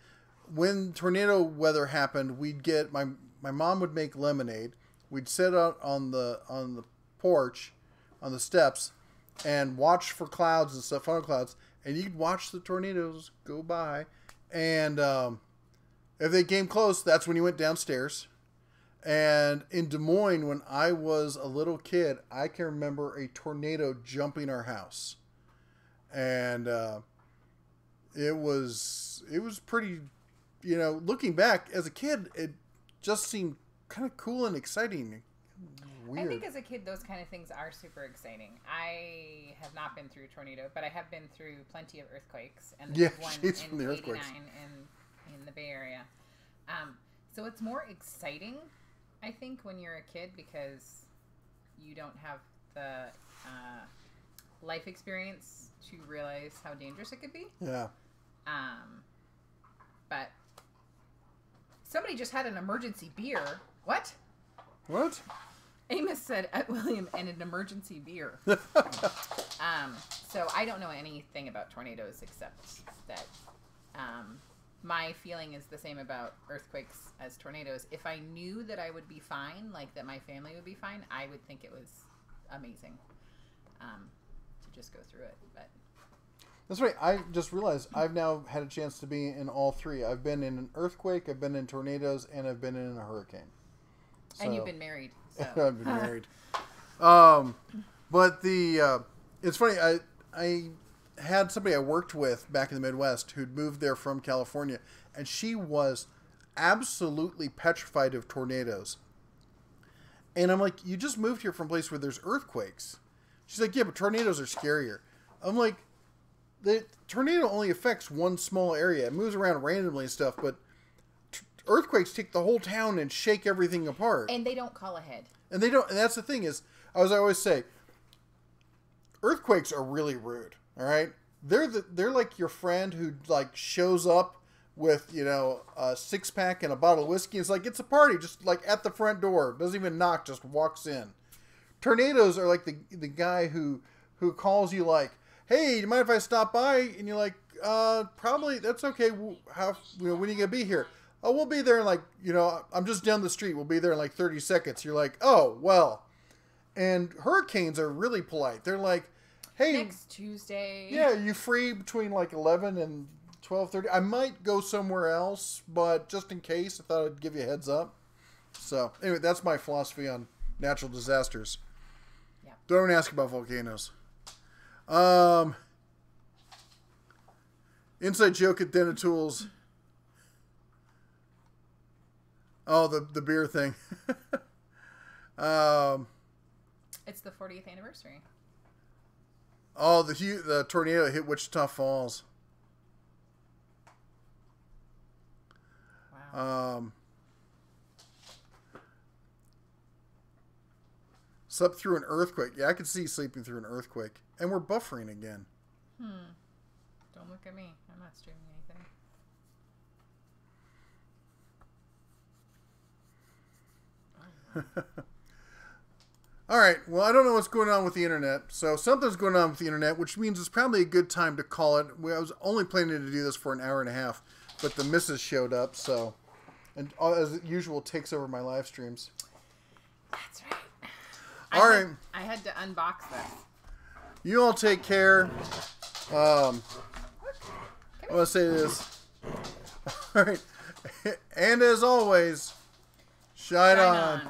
when tornado weather happened, we'd get my mom would make lemonade. We'd sit out on the porch, on the steps, and watch for clouds and stuff, funnel clouds, and you'd watch the tornadoes go by. And if they came close, that's when you went downstairs. And in Des Moines, when I was a little kid, I can remember a tornado jumping our house. And it was pretty, looking back as a kid, it just seemed kind of cool and exciting. Weird. I think as a kid, those kind of things are super exciting. I have not been through a tornado, but I have been through plenty of earthquakes, and the big one she's in from the earthquakes. 89 in the Bay Area. So it's more exciting, I think, when you're a kid because you don't have the life experience to realize how dangerous it could be. Yeah. But somebody just had an emergency beer. What? What? Amos said at William and an emergency beer. So I don't know anything about tornadoes except that my feeling is the same about earthquakes as tornadoes. If I knew that I would be fine, like that my family would be fine, I would think it was amazing to just go through it. But that's right. I just realized I've now had a chance to be in all 3. I've been in an earthquake, I've been in tornadoes, and I've been in a hurricane. and you've been married. So. I've been married. But it's funny. I had somebody I worked with back in the Midwest who'd moved there from California, and she was absolutely petrified of tornadoes. And I'm like, you just moved here from a place where there's earthquakes. She's like, yeah, but tornadoes are scarier. I'm like, the tornado only affects one small area. It moves around randomly and stuff, but earthquakes take the whole town and shake everything apart. And they don't call ahead. And they don't. And that's the thing is, as I always say, earthquakes are really rude. All right, they're like your friend who like shows up with a 6-pack and a bottle of whiskey. It's like it's a party, just like at the front door, doesn't even knock, just walks in. Tornadoes are like the guy who calls you like, hey, do you mind if I stop by? And you're like, probably, that's okay. How when are you gonna be here? Oh, we'll be there in like, I'm just down the street. We'll be there in like 30 seconds. You're like, oh, well. And hurricanes are really polite. They're like, hey. Next Tuesday. Yeah, you free between like 11 and 12:30? I might go somewhere else, but just in case, I thought I'd give you a heads up. So, anyway, that's my philosophy on natural disasters. Yeah. Don't ask about volcanoes. Inside joke at Denna Tools. Oh, the beer thing. It's the 40th anniversary. Oh, the tornado hit Wichita Falls. Wow. Slept through an earthquake. Yeah, I could see sleeping through an earthquake. And we're buffering again. Don't look at me. I'm not streaming anything. All right. Well, I don't know what's going on with the internet. So something's going on with the internet, which means it's probably a good time to call it. I was only planning to do this for an hour and a half, but the missus showed up, so... And as usual, takes over my live streams. That's right. All right. I had to unbox this. You all take care. I want to say this. All right. And as always, shine on.